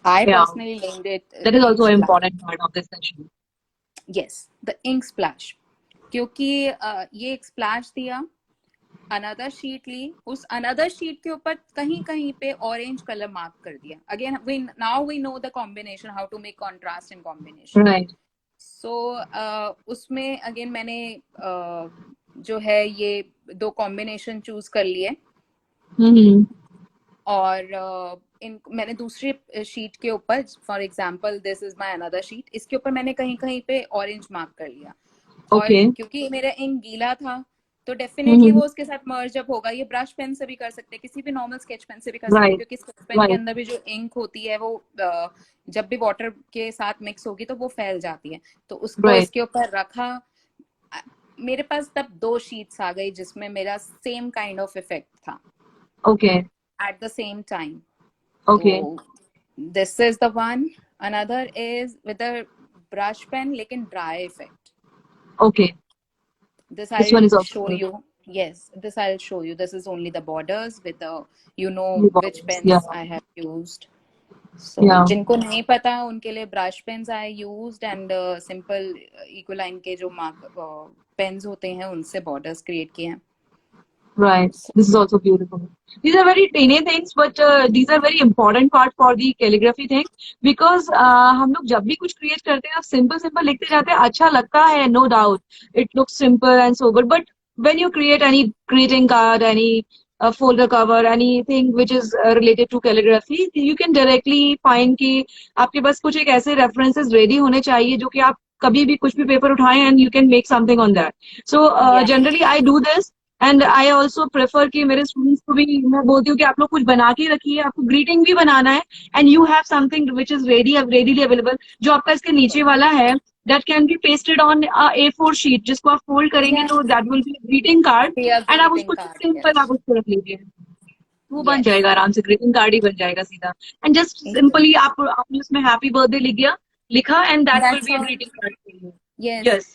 I Yeah, personally named it that is ink also an splash. important part of this session. Yes, the ink splash, क्योंकि ये एक splash दिया, another sheet ली, उस another sheet के ऊपर कहीं कहीं पे ऑरेंज कलर मार्क कर दिया। Again we know the combination, how to make contrast in combination. Right. So उसमें अगेन मैंने जो है ये 2 कॉम्बिनेशन चूज कर लिए, Mm-hmm. और इन मैंने दूसरी शीट के ऊपर, for example this is my another sheet, इसके ऊपर मैंने कहीं कहीं पे ऑरेंज मार्क कर लिया। और Okay. क्योंकि मेरा इंक गीला था तो डेफिनेटली Mm-hmm. वो उसके साथ मर्ज अप होगा। ये ब्रश पेन से भी कर सकते हैं, किसी भी नॉर्मल स्केच पेन से भी कर सकते हैं, Right. क्योंकि स्केच पेन के Right. अंदर भी जो इंक होती है वो जब भी वाटर के साथ मिक्स होगी तो वो फैल जाती है। तो उसको Right. इसके ऊपर रखा, मेरे पास तब 2 शीट्स आ गई जिसमें मेरा सेम काइंड ऑफ इफेक्ट था Okay. At the same time. Okay. तो this is the one. Another is with a brush pen लेकिन dry effect. Okay. This This one I'll is also show good. you. Yes, this I'll show you. This is only the borders with the, you know, Blue which borders. pens Yeah. I have used. So Yeah. जिनको नहीं पता उनके लिए brush pens I used and simple Ecoline के जो mark pens होते हैं उनसे borders create किए हैं। Right. This is also beautiful. These are very tiny things, but these are very important part for the calligraphy thing because हम लोग जब भी कुछ create करते हैं, आप simple simple लिखते जाते हैं, अच्छा लगता है, no doubt. It looks simple and so good. But when you create any greeting card, any folder cover, anything which is related to calligraphy, you can directly find कि आपके पास कुछ एक ऐसे references ready होने चाहिए जो कि आप कभी भी कुछ भी पेपर उठाएं and you can make something on that. So Yeah. generally I do this. And I also prefer कि मेरे स्टूडेंट्स को भी मैं बोलती हूँ कि आप लोग कुछ बना के रखिए, आपको ग्रीटिंग भी बनाना है and you have something which is readily available, जो आपका इसके नीचे वाला है that can be pasted on A4 sheet, जिसको आप फोल्ड करेंगे Yes. तो that will be greeting card Be a and आप greeting उसको card. Simple Yes. आप उसको रख लीजिए, वो बन Yes. जाएगा आराम से, ग्रीटिंग कार्ड ही बन जाएगा सीधा एंड जस्ट Exactly. सिंपली आपने उसमें हैप्पी बर्थडे लिखा and that will That's be a all. Greeting card for you. Yes. Yes,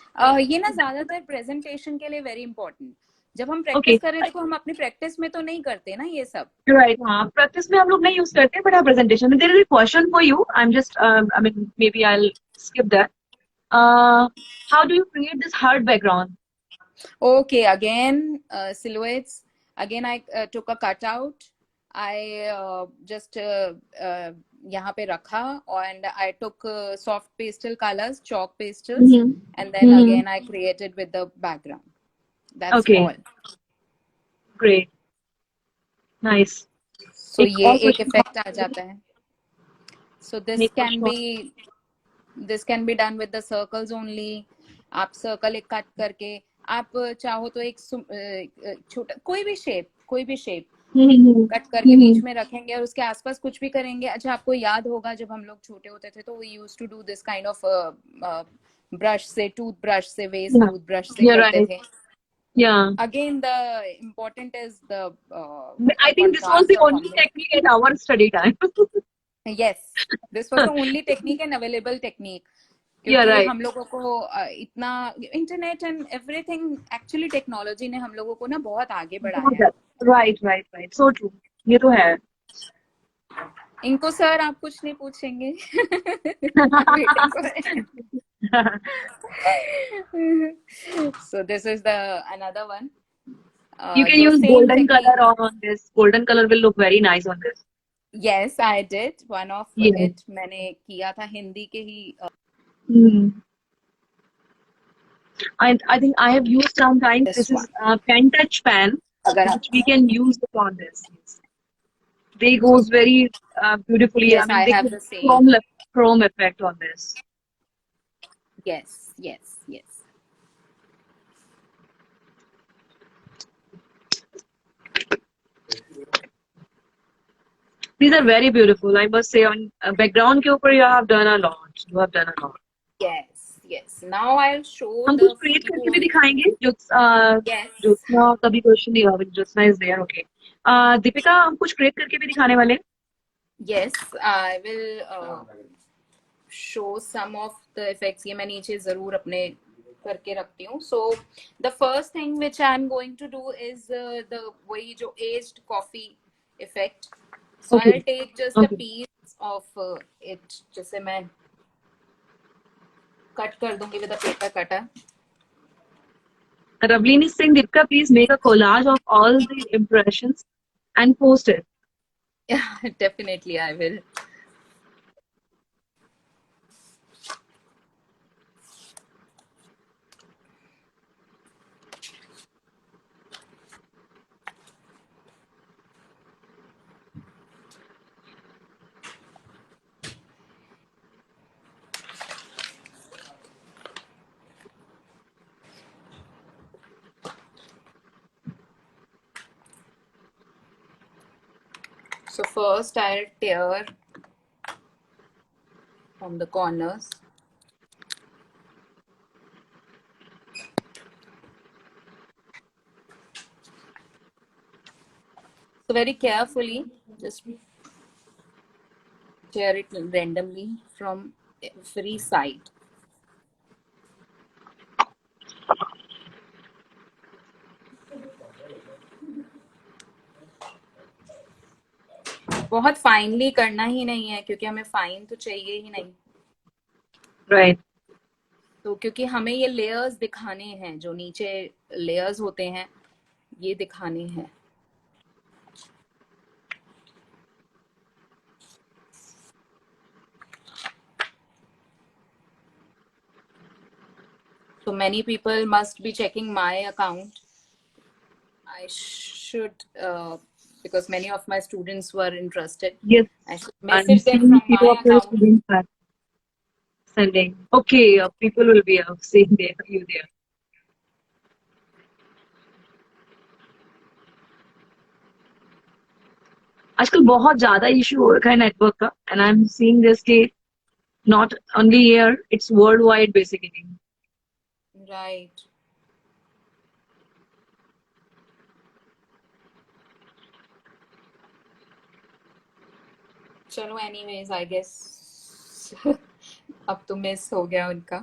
ये ना ज्यादातर प्रेजेंटेशन के लिए वेरी इंपॉर्टेंट, जब हम Okay. प्रैक्टिस कर रहे हैं, देखो हम अपनी प्रैक्टिस में तो नहीं करते ना ये सब. Right. हाँ, practice में हम लोग नहीं use करते, but our presentation में there is a question for you. I'm just, I mean, maybe I'll skip that. How do you create this hard background? Okay, again, silhouettes. Again, I took a cutout. I just यहाँ पे रखा, and I took soft pastel colors, chalk pastels, and then again I created with the background. That's Okay. all. Great. Nice. So एक ये और एक question effect आ जाता है. So this Make can question. be done with the circles only. आप circle एक cut करके, आप चाहो तो एक छोटा कोई भी shape कट करके बीच में रखेंगे और उसके आसपास कुछ भी करेंगे. अच्छा, आपको याद होगा जब हम लोग छोटे होते थे तो we used to do this kind of brush से, toothbrush से, waste Yeah. toothbrush से You're करते right. थे. Yeah. Again, the important is the I think this was contrast the or only combination. technique at our study time. Yes, this was the only technique and available technique. Yeah, क्योंकि right. हम लोगों को इतना internet and everything, actually technology ने हम लोगों को ना बहुत आगे बढ़ाया है. Right, right, right. So true. ये तो है. इनको सर आप कुछ नहीं पूछेंगे. I'm waiting for it. So this is the another one. You can the use same golden technique. color on this. Golden color will look very nice on this. Yes, I did. One of Yeah. it मैंने किया था हिंदी के ही. I think I have used sometimes. This This is a pen touch pen, अगर आप, which we can use it on this. They goes very beautifully. Yes, I mean, I they have give the same. chrome effect on this. Yes, yes, yes. These are very beautiful. I must say, on background के ऊपर you have done a lot. You have done a lot. Yes, yes. Now I'll show हम the कुछ create करके भी few. दिखाएंगे. Yes. Jyotsna कभी question नहीं होगा. Jyotsna is there. Okay. Deepika, हम कुछ create करके भी दिखाने वाले हैं. Yes, I will show some of the effects. ये मैं नीचे जरूर अपने करके रखती हूँ. So the first thing which I'm going to do is the वही जो aged coffee effect. So Okay. I'll take just a piece of it. जैसे मैं cut कर दूंगी with a paper cutter. Ravleen is saying, Deepika, please make a collage of all the impressions and post it. Yeah, definitely I will. So first I'll tear from the corners. So very carefully, just tear it randomly from every side. बहुत finally करना ही नहीं है क्योंकि हमें fine तो चाहिए ही नहीं. Right. तो क्योंकि हमें ये लेयर्स दिखाने हैं, जो नीचे लेयर्स होते हैं ये दिखाने हैं. So many people must be checking my account. I should, because many of my students were interested. Yes. I should I'm message them seeing from few my of your account. students are sending. Okay, people will be seeing you there. आजकल बहुत ज्यादा issue हो रखा है network का, and I'm seeing this कि not only here, it's worldwide basically. Right. चलो, anyways, I guess अब तो मिस हो गया उनका.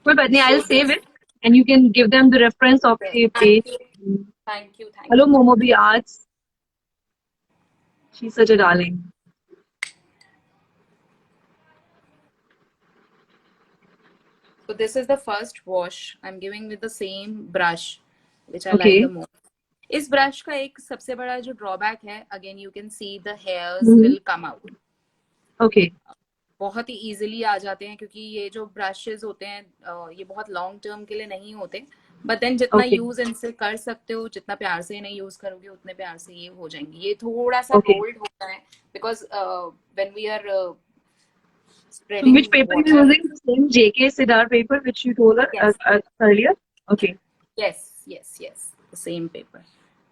कोई बात नहीं, I'll save it. and you can give them the reference of the page. Thank you. Hello, Momo B Arts. She's such a darling. So this is the first wash I'm giving with the same brush, which I Okay. like the most. इस brush का एक सबसे बड़ा जो drawback है, again you can see the hairs will come out. Okay. बहुत ही easily आ जाते हैं क्योंकि ये जो ब्रशेस होते हैं ये बहुत लॉन्ग टर्म के लिए नहीं होते. बट देन जितना Okay. यूज इनसे कर सकते हो, जितना प्यार से इन्हें यूज करोगे उतने प्यार से ये हो जाएंगे. ये थोड़ा सा Okay. रोल्ड होता है because when we are So spreading which paper water. you're using? The same JK Siddhar paper which you told us Yes. earlier? Okay. Yes, the same paper.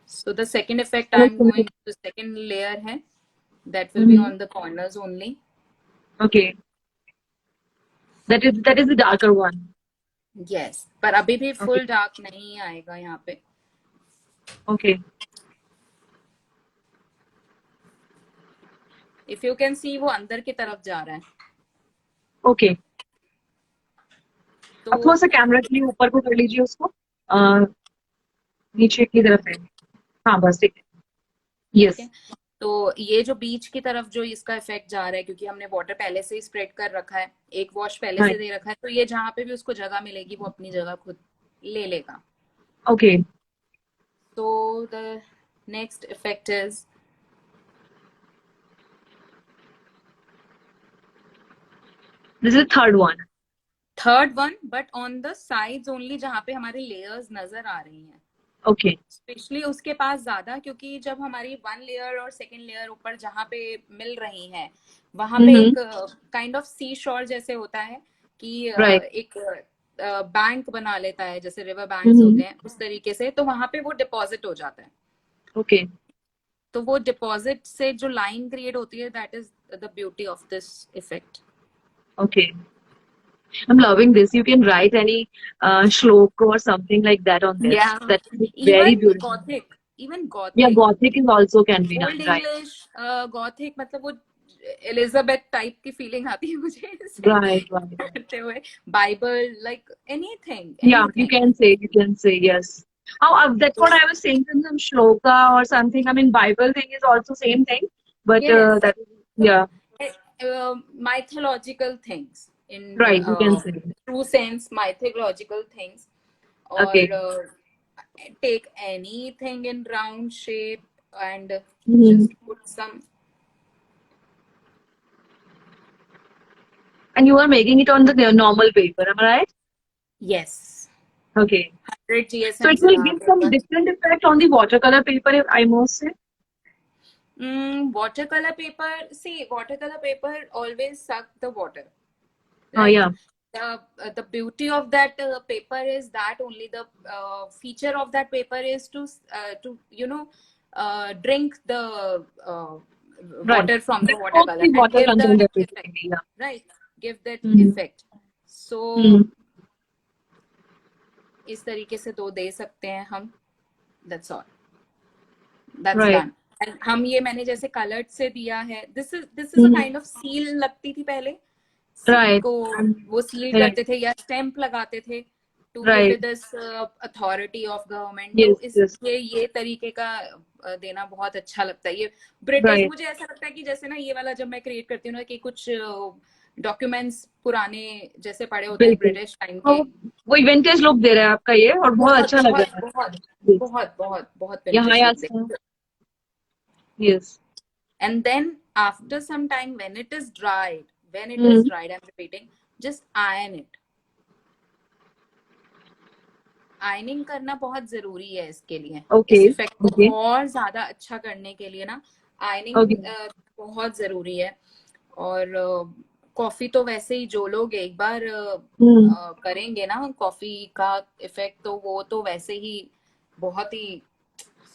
So the second effect Okay. I'm going to, the second layer है, that will be on the corners only. Okay. That is the darker one. Yes, पर अभी भी full dark नहीं आएगा यहाँ पे. Okay. If you can see वो अंदर की तरफ जा रहा है. Okay. तो अब थोड़ा सा कैमरा के लिए ऊपर को कर लीजिए उसको. नीचे की तरफ है. हाँ बस ठीक है. Yes. Okay. तो ये जो बीच की तरफ जो इसका इफेक्ट जा रहा है, क्योंकि हमने वाटर पहले से ही स्प्रेड कर रखा है, एक वॉश पहले से दे रखा है, तो ये जहाँ पे भी उसको जगह मिलेगी वो अपनी जगह खुद ले लेगा. Okay. So the next effect is This is the third one, but on the sides only, जहाँ पे हमारे layers नजर आ रही हैं. Okay. स्पेशली उसके पास ज्यादा, क्योंकि जब हमारी वन लेयर और सेकंड लेयर ऊपर जहाँ पे मिल रही हैं, वहां पे एक काइंड ऑफ सी शोर जैसे होता है कि एक बैंक बना लेता है, जैसे रिवर बैंक्स होते हैं उस तरीके से, तो वहां पे वो डिपॉजिट हो जाता है. Okay. तो वो डिपॉजिट से जो लाइन क्रिएट होती है, that is the beauty of this effect. Okay. I'm loving this. You can write any shloka or something like that on this. Yeah. That's very Even beautiful. Gothic. Yeah, Gothic is also can be Old done. Right. English, Gothic, मतलब वो Elizabeth type की feeling आती है मुझे Right. करते हुए. Bible, like anything. Yeah, you can say yes. Oh, that's what I was saying. Some shloka or something. I mean, Bible thing is also same thing, but Yes. that yeah. Mythological things in Right, you can say. true sense, mythological things, or Okay. take anything in round shape and Mhm. just put some. And you are making it on the normal paper, am I right? Yes. Okay. 100 GSM. So it will give some different effect on the watercolor paper, I must say. Watercolor paper. See, watercolor paper always suck the water. Oh yeah. The beauty of that paper is that only the feature of that paper is to drink the water from the watercolor and water give content the effect. effect. Yeah. Right, give that Mhm. effect. So इस तरीके से तो दे सकते हैं हम. That's all. That's Right. done. And हम ये मैंने जैसे colored से दिया है. This is a kind of seal लगती थी पहले. Right. को वो seal Right. करते थे या stamp लगाते थे to Right. give this authority of government. Yes, तो yes. ये तरीके का देना बहुत अच्छा लगता है. ये ब्रिटिश Right. मुझे ऐसा लगता है कि जैसे ना ये वाला जब मैं क्रिएट करती हूँ ना, कि कुछ डॉक्यूमेंट्स पुराने जैसे पड़े होते हैं ब्रिटिश टाइम के, वो विंटेज लुक दे रहा है आपका ये, और बहुत अच्छा लग रहा है. बहुत यहाँ yes. And then after some time, when it is dried, I'm repeating, just iron it. Ironing करना बहुत जरूरी है इसके लिए. Okay. इस इफेक्ट को और ज्यादा अच्छा करने के लिए ना आयनिंग बहुत जरूरी है. और कॉफी तो वैसे ही जो लोग एक बार करेंगे ना कॉफी का इफेक्ट, तो वो तो वैसे ही बहुत ही.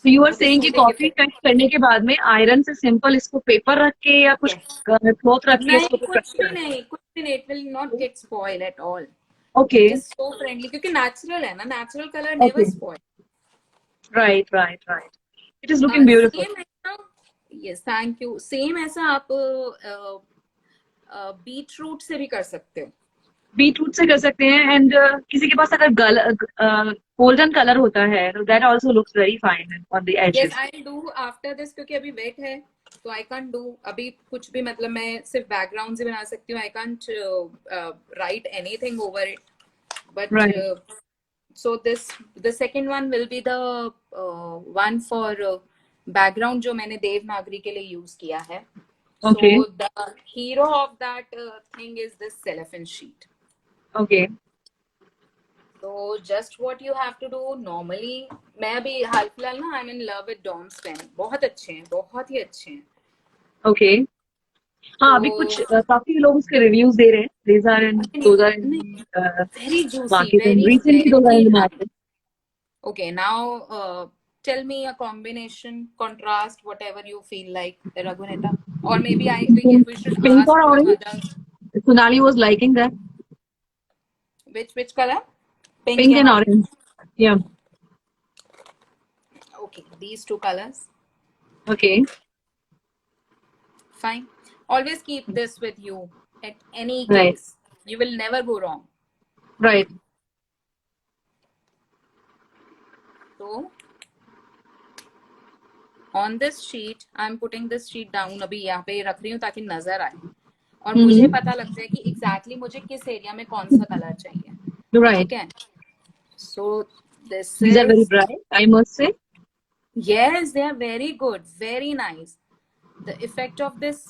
So you are saying कि कॉफी कट करने के बाद में आयरन से सिंपल इसको पेपर रख के या कुछ क्लॉथ रख के इसको कुछ भी नहीं, it will not get spoil at all. Okay. It is so friendly क्योंकि natural है ना, natural color never spoil. Right. It is looking beautiful. Same ऐसा, yes, thank you. Same ऐसा आप बीट रूट से भी कर सकते हो. बीटरूट से कर सकते हैं, एंड किसी के पास अगर गोल्डन कलर होता है तो that also looks very fine on the yes edges. I do after this, क्योंकि अभी वेट है तो आई कांट डू अभी कुछ भी, मतलब मैं सिर्फ बैकग्राउंड से बना सकती हूँ. I can't right anything over it, but Right. so this the second one will be the one for background जो मैंने देवनागरी के लिए यूज किया है. Okay. So the hero of that thing is this cellophane sheet. Okay. So just what you have to do normally, मैं अभी हाल फिलहाल ना I'm in love with Dom's pen. बहुत अच्छे हैं, बहुत ही अच्छे हैं. Okay. हाँ, अभी कुछ काफी लोग उसके रिव्यूज दे रहे हैं. These are in, those are in Very juicy, market, and very recently those are in the market. Okay, now tell me a combination, contrast, whatever you feel like, Raghunatha. Or maybe we should Pink ask or the orange? others. Sonali was liking that. Which color? Pink and orange. Yeah. Okay, these two colors. Okay. Fine. Always keep this with you at any Right. case. You will never go wrong. Right. So on this sheet, I'm putting this sheet down. अभी यहाँ पे रख रही हूँ ताकि नजर आए और मुझे पता लग जाए कि exactly मुझे किस एरिया में कौन सा कलर चाहिए. Right. ठीक है. So this These are very is, bright, I must say. yes, they are very good, very nice. The effect of this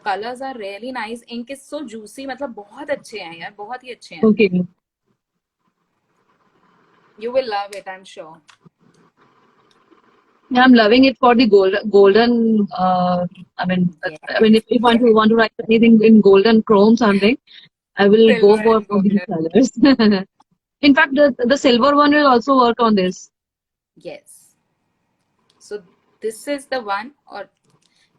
colors are really nice. Ink is so juicy, मतलब बहुत अच्छे हैं यार, बहुत ही अच्छे हैं. Okay. You will love it, I'm sure. Yeah, I'm loving it for the golden. I mean, if you want to write anything in golden chrome something, I will Silver go for and these golden. colors. In fact, the silver one will also work on this. Yes. So this is the one. और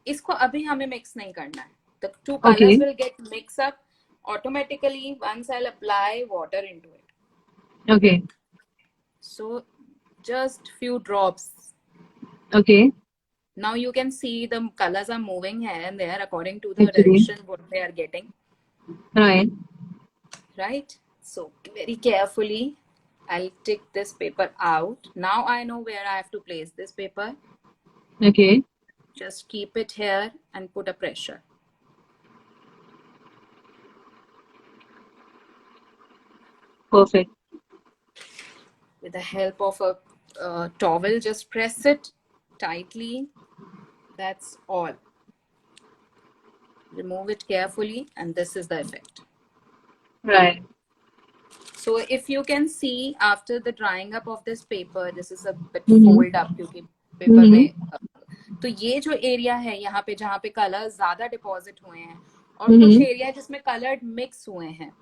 इसको अभी हमें mix नहीं करना है. The two colors Okay. will get mixed up automatically once I'll apply water into it. Okay. So just few drops. Okay. Now you can see the colors are moving here and there according to the Actually. direction what they are getting. Right. Right? So very carefully, I'll take this paper out. Now I know where I have to place this paper. Okay. Just keep it here and put a pressure. Perfect. With the help of a towel, just press it tightly. That's all. Remove it carefully, and this is the effect. Right. So if you can see after the drying up of this paper, this is a bit Mhm. fold up क्योंकि paper में तो ये जो area है यहाँ पे जहाँ पे कलर ज्यादा डिपॉजिट हुए हैं और कुछ एरिया जिसमें कलर मिक्स हुए हैं,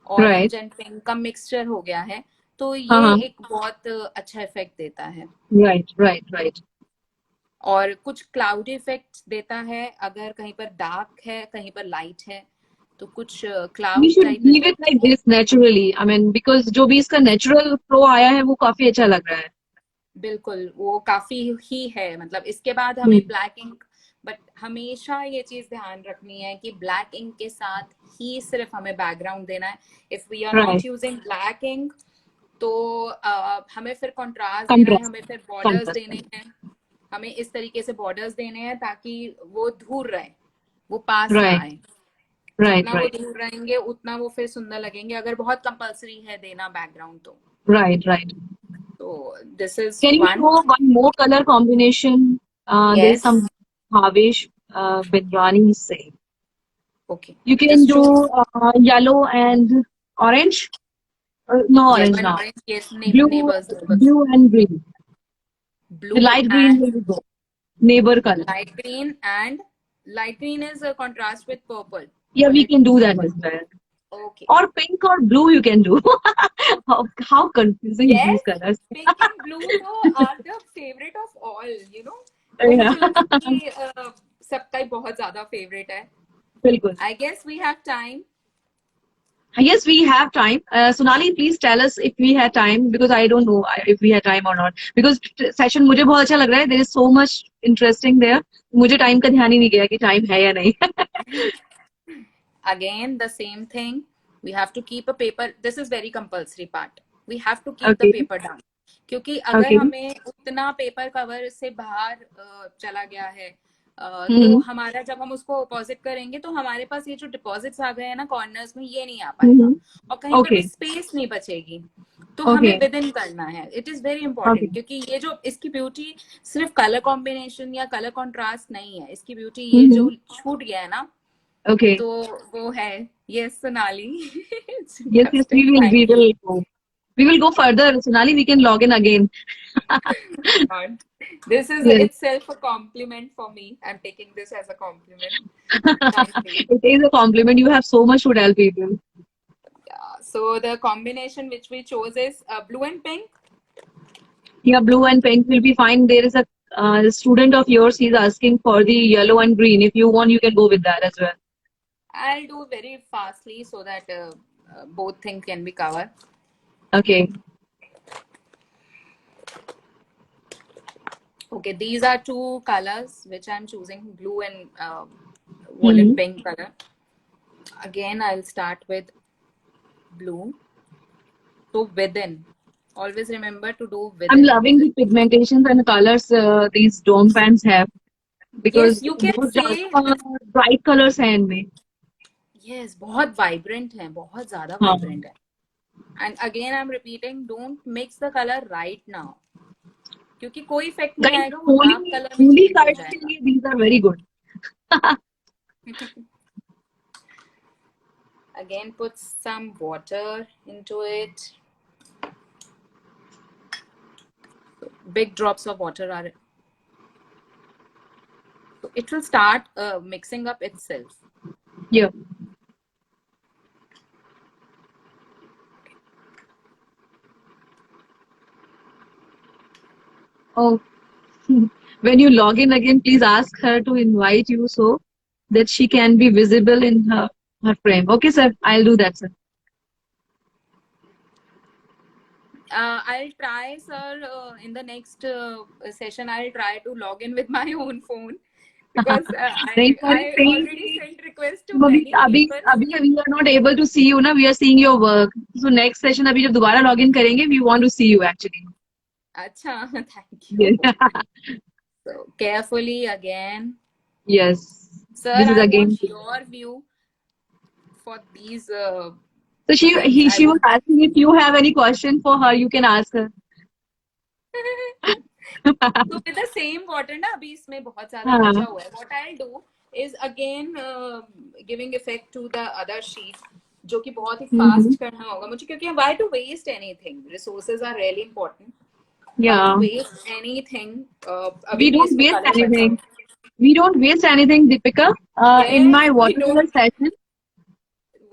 ऑरेंज एंड पिंक का मिक्सचर हो गया है, तो ये एक बहुत अच्छा इफेक्ट देता है. Right. Right. Right. और कुछ क्लाउडी इफेक्ट देता है अगर कहीं पर डार्क है कहीं पर लाइट है तो कुछ We cloud should type leave it like this naturally. I mean, because जो भी इसका natural flow आया है वो काफी अच्छा लग रहा है. बिल्कुल वो काफी ही है. मतलब इसके बाद हमें ब्लैक इंक, बट हमेशा ये चीज ध्यान रखनी है कि ब्लैक इंक के साथ ही सिर्फ हमें बैकग्राउंड देना है. If we are not using black ink तो हमें फिर कंट्रास्ट देना है, हमें फिर बॉर्डर्स देने हैं, हमें इस तरीके से बॉर्डर्स देने हैं ताकि वो दूर रहे, वो पास ना आए. जितना वो दूर रहेंगे उतना वो फिर सुंदर लगेंगे. अगर बहुत कंपल्सरी है देना बैकग्राउंड तो Right. So this is Can you one. show one more color combination? Yes. There's some Bhavesh Bindrani say. Okay. You can do yellow and orange. No orange now. Orange, yes, Blue, neighbors. blue and green. Blue The light green will go. Neighbor color. Light green is a contrast with purple. Yeah, we can do that as well. Okay. Or pink or blue you can do. How confusing these colors. Pink and blue though are the favorite of all, you know. Yeah. सबका ही बहुत ज्यादा favorite है. बिल्कुल. I guess we have time. Yes, we have time. Sonali, please tell us if we had time, because I don't know if we had time or not. Because session मुझे बहुत अच्छा लग रहा है. There is so much interesting there. मुझे time का ध्यान ही नहीं गया कि time है या नहीं. Again, the same thing. We have to keep a paper. This is very compulsory part. We have to keep the Okay. paper down. क्योंकि अगर Okay. हमें उतना पेपर कवर से बाहर चला गया है तो हम्म हमारा जब हम उसको अपोजिट करेंगे तो हमारे पास ये जो डिपॉजिट्स आ गए हैं ना कॉर्नर्स में, ये नहीं आ पाएगा और कहीं पर भी Okay. स्पेस नहीं बचेगी. तो Okay. हमें विद इन करना है. It is very important Okay. क्योंकि ये जो इसकी ब्यूटी सिर्फ कलर कॉम्बिनेशन या कलर कॉन्ट्रास्ट नहीं है. इसकी ब्यूटी ये जो छूट गया है ना, Okay. तो वो है. Yes Sonali. Yes, yes, we will go further. Sonali, we can log in again. This is Yes. itself a compliment for me. I'm taking this as a compliment. Thank you. It is a compliment. You have so much to tell people. So the combination which we chose is blue and pink. Yeah, blue and pink will be fine. There is a student of yours. He's asking for the yellow and green. If you want, you can go with that as well. I'll do very fastly so that both things can be covered. Okay. Okay, these are two colors which I'm choosing, blue and violet pink color. Again, I'll start with blue. So within, always remember to do within. I'm loving the pigmentations and the colors these dome pants have, because Yes, you can बहुत say ज़्यादा bright colors हैं इनमें. yes, बहुत vibrant है, बहुत ज़्यादा हाँ. vibrant है. And again, I'm repeating, don't mix the color right now. क्योंकि कोई इफेक्ट नहीं Guys, आएगा, वो डार्क holy कलर में holy change हो cards के जाएगा. लिए these are very good. Again, put some water into it. Big drops of water are. So it will start mixing up itself. Yeah. Oh, when you log in again, please ask her to invite you so that she can be visible in her frame. Okay, sir. I'll do that, sir. I'll try, sir, in the next session, I'll try to log in with my own phone because नहीं, I नहीं, already sent request to अभी many अभी people. we are not able to see you ना. We are seeing your work. So next session अभी जब दोबारा log in करेंगे, we want to see you actually. Acha, thank you. Yes. So carefully again. Yes. Sir, This is I again. want your view for these. So she was asking if you have any question for her, you can ask her. So with the same water ना, अभी इसमें बहुत ज़्यादा हाँ. बचा हुआ है. What I'll do is again giving effect to the other sheet, जो कि बहुत ही fast करना होगा मुझे, क्योंकि why to waste anything? Resources are really important. Why Yeah. to waste anything? We don't waste anything. We don't waste anything, Deepika. In my Yes, we watercolor don't. session,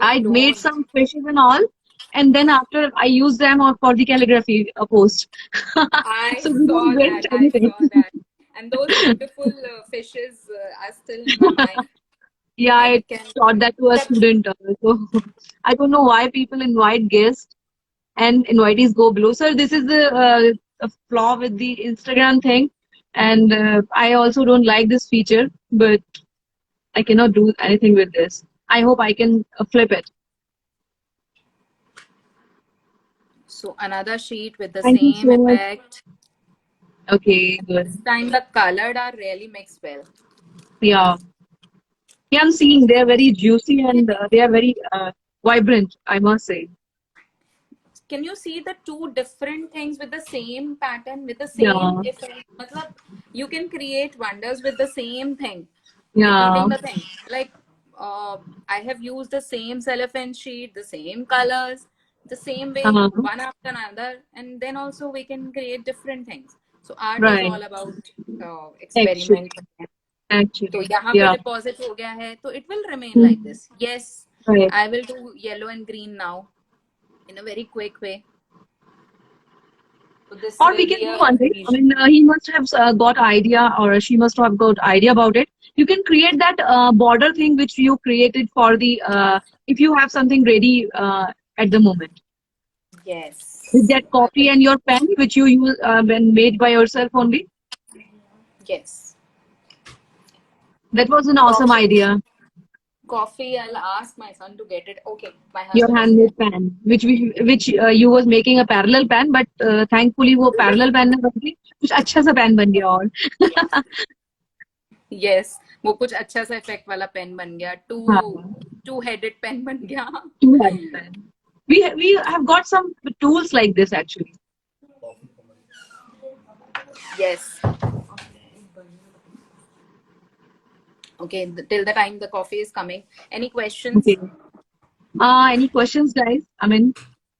I We made don't. some fishes and all, and then after I use them for the calligraphy post. I So we saw don't waste that. I anything. saw that. And those beautiful fishes are still in my mind. Yeah, I I can. taught that to a student also. I don't know why people invite guests and invitees go below. Sir, this is a flaw with the Instagram thing, and I also don't like this feature, but I cannot do anything with this. I hope I can flip it. So another sheet with the Thank you same so much. effect. Okay, good. This time the colored are really mixed well. Yeah. Yeah, I'm seeing they are very juicy and they are very vibrant, I must say. Can you see the two different things with the same pattern, with the same Yeah. effect? Matlab, you can create wonders with the same thing. Yeah. Repeating the thing. Like, I have used the same cellophane sheet, the same colors, the same way, one after another, and then also we can create different things. So art is Right. all about experiment. Actually. तो यहाँ Yeah. पे deposit हो गया है, तो it will remain like this. Yes, Right. I will do yellow and green now in a very quick way. So this Or will we can be do a one thing. I revision. mean, he must have got idea, or she must have got idea about it. You can create that border thing which you created for the if you have something ready at the moment. Yes. With that copy and your pen which you use when made by yourself only. Yes. That was an awesome idea. coffee, I'll ask my son to get it. Okay, my Your husband is handmade here. pan, which you was making a parallel pan, but thankfully वो parallel pan में बन गई, कुछ अच्छा सा pan बन गया और. Yes, वो कुछ अच्छा सा इफेक्ट वाला पेन बन गया. हाँ. टू हेडेड पेन बन गया. Two-handed pan. We have got some tools like this actually. Yes. Okay, till the time the coffee is coming. Any questions? Okay. Any questions, guys? I mean,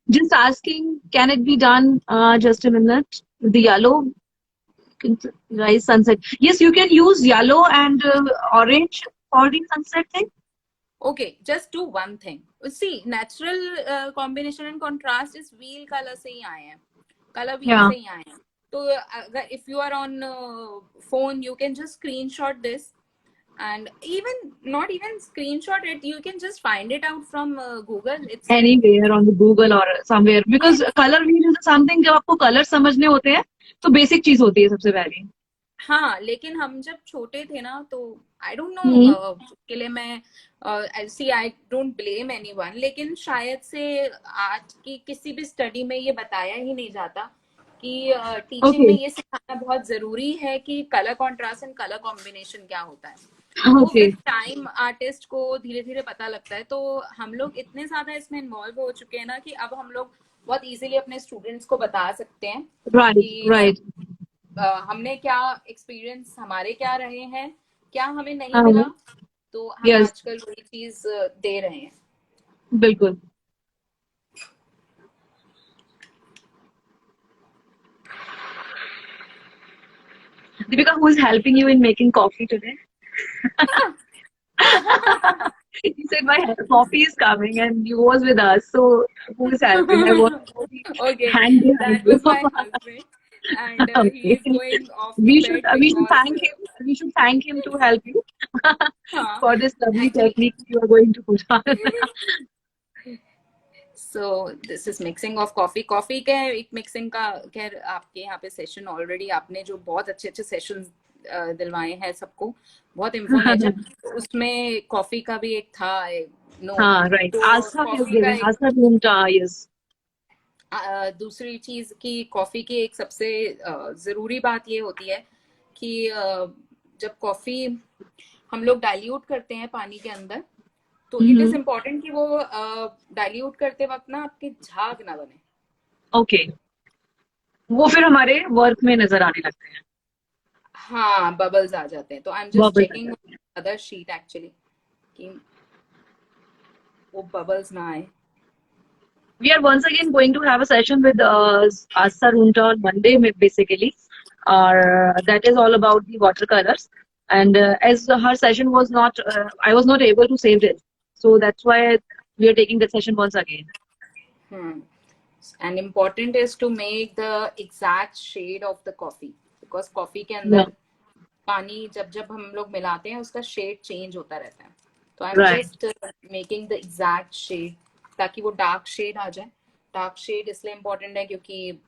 just asking, can it be done? Just a minute. The yellow, guys, sunset. Yes, you can use yellow and orange for the sunset thing. Okay, just do one thing. See, natural combination and contrast is wheel color से ही आए हैं. Color wheel Yeah. से ही आए हैं. तो अगर if you are on phone, you can just screenshot this. And not even screenshot it, you can just find it out from Google. It's Anywhere on the Google or somewhere, because color wheel is something जब आपको color समझने होते हैं तो basic चीज होती है सबसे पहले. हाँ, लेकिन हम जब छोटे थे ना तो आई डोंट नो के लिए मैं आई डोंट ब्लेम एनीवन, लेकिन शायद से आज की किसी भी स्टडी में ये बताया ही नहीं जाता कि टीचिंग में ये सिखाना बहुत जरूरी है कि colour contrast and colour combination क्या होता है. वो विद टाइम आर्टिस्ट को धीरे धीरे पता लगता है. तो हम लोग इतने ज्यादा इसमें इन्वॉल्व हो चुके हैं ना कि अब हम लोग बहुत इजीली अपने स्टूडेंट्स को बता सकते हैं. Right. हमने क्या एक्सपीरियंस हमारे क्या रहे हैं, क्या हमें नहीं मिला, तो हम आजकल वही चीज दे रहे हैं. बिल्कुल. Deepika, who is helping you in making coffee today? He said my coffee is coming and you was with us, so who is helping? I want okay, hand behind that was you. my husband, and he is going off. We should thank him. We should thank him to help you for this lovely technique you are going to put on. So this is mixing of coffee. Coffee के एक mixing का खैर आपके यहाँ पे session already आपने जो बहुत अच्छे अच्छे सेशंस दिलवाए हैं सबको, बहुत इंफॉर्मेटिव. उसमें कॉफी का भी एक था. हाँ, right. आस्था घूमता, yes. दूसरी चीज की कॉफी की एक सबसे जरूरी बात ये होती है कि जब कॉफी हम लोग डाइल्यूट करते हैं पानी के अंदर, तो इट इज इम्पोर्टेंट कि वो डाइल्यूट करते वक्त ना आपके झाग ना बने. ओके. वो फिर हमारे वर्क में नजर आने लगते हैं. हाँ, बबल्स आ जाते हैं. तो I am just checking other sheet actually कि वो बबल्स ना आए. We are once again going to have a session with Astha Runta on Monday, basically. That is all about the watercolors. And as her session was not, I was not able to save it. So that's why we are taking that session once again. And important is to make the exact shade of the coffee. Because coffee के अंदर पानी जब हम लोग मिलाते हैं उसका shade change होता रहता है. तो I am just making the exact shade ताकि वो डार्क शेड आ जाए. डार्क शेड इसलिए इम्पोर्टेंट है क्योंकि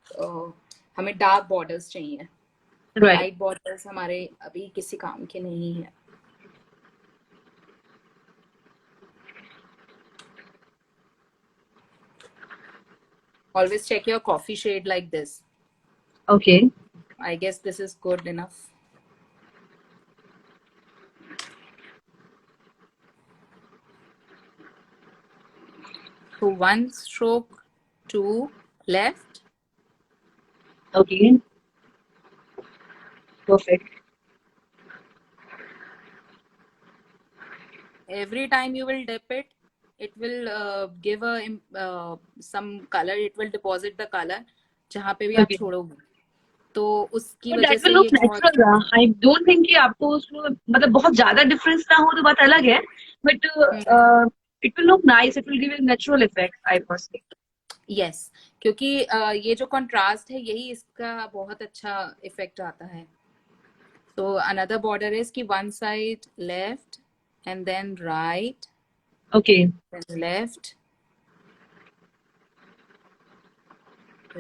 हमें डार्क बॉर्डर्स चाहिए. लाइट बॉर्डर्स हमारे अभी किसी काम के नहीं है. Always check your coffee shade like this. Okay. I guess this is good enough. So one stroke to left. Okay. Perfect. Every time you will dip it, it will give some color. It will deposit the color जहाँ पे भी आप छोड़ोगे. तो उसकी वजह से ये बहुत I don't think कि आपको उसमें मतलब बहुत ज्यादा डिफरेंस ना हो तो बात अलग है. But it will look nice. It will give a natural effect, I must say. Yes, क्योंकि ये जो contrast है यही इसका बहुत अच्छा effect आता है. So another border is कि one side left and then right. Okay. Then left,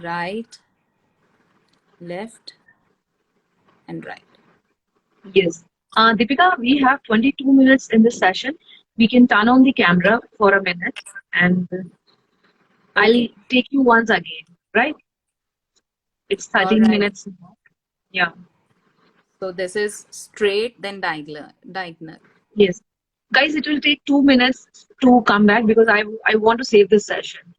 right, left, and right. Yes. Deepika, we have 22 minutes in this session. we can turn on the camera for a minute, and I'll Okay. take you once again, right? It's 13 All right. minutes now. Yeah, So this is straight, then diagonal. yes. Guys, it will take 2 minutes to come back because I want to save this session.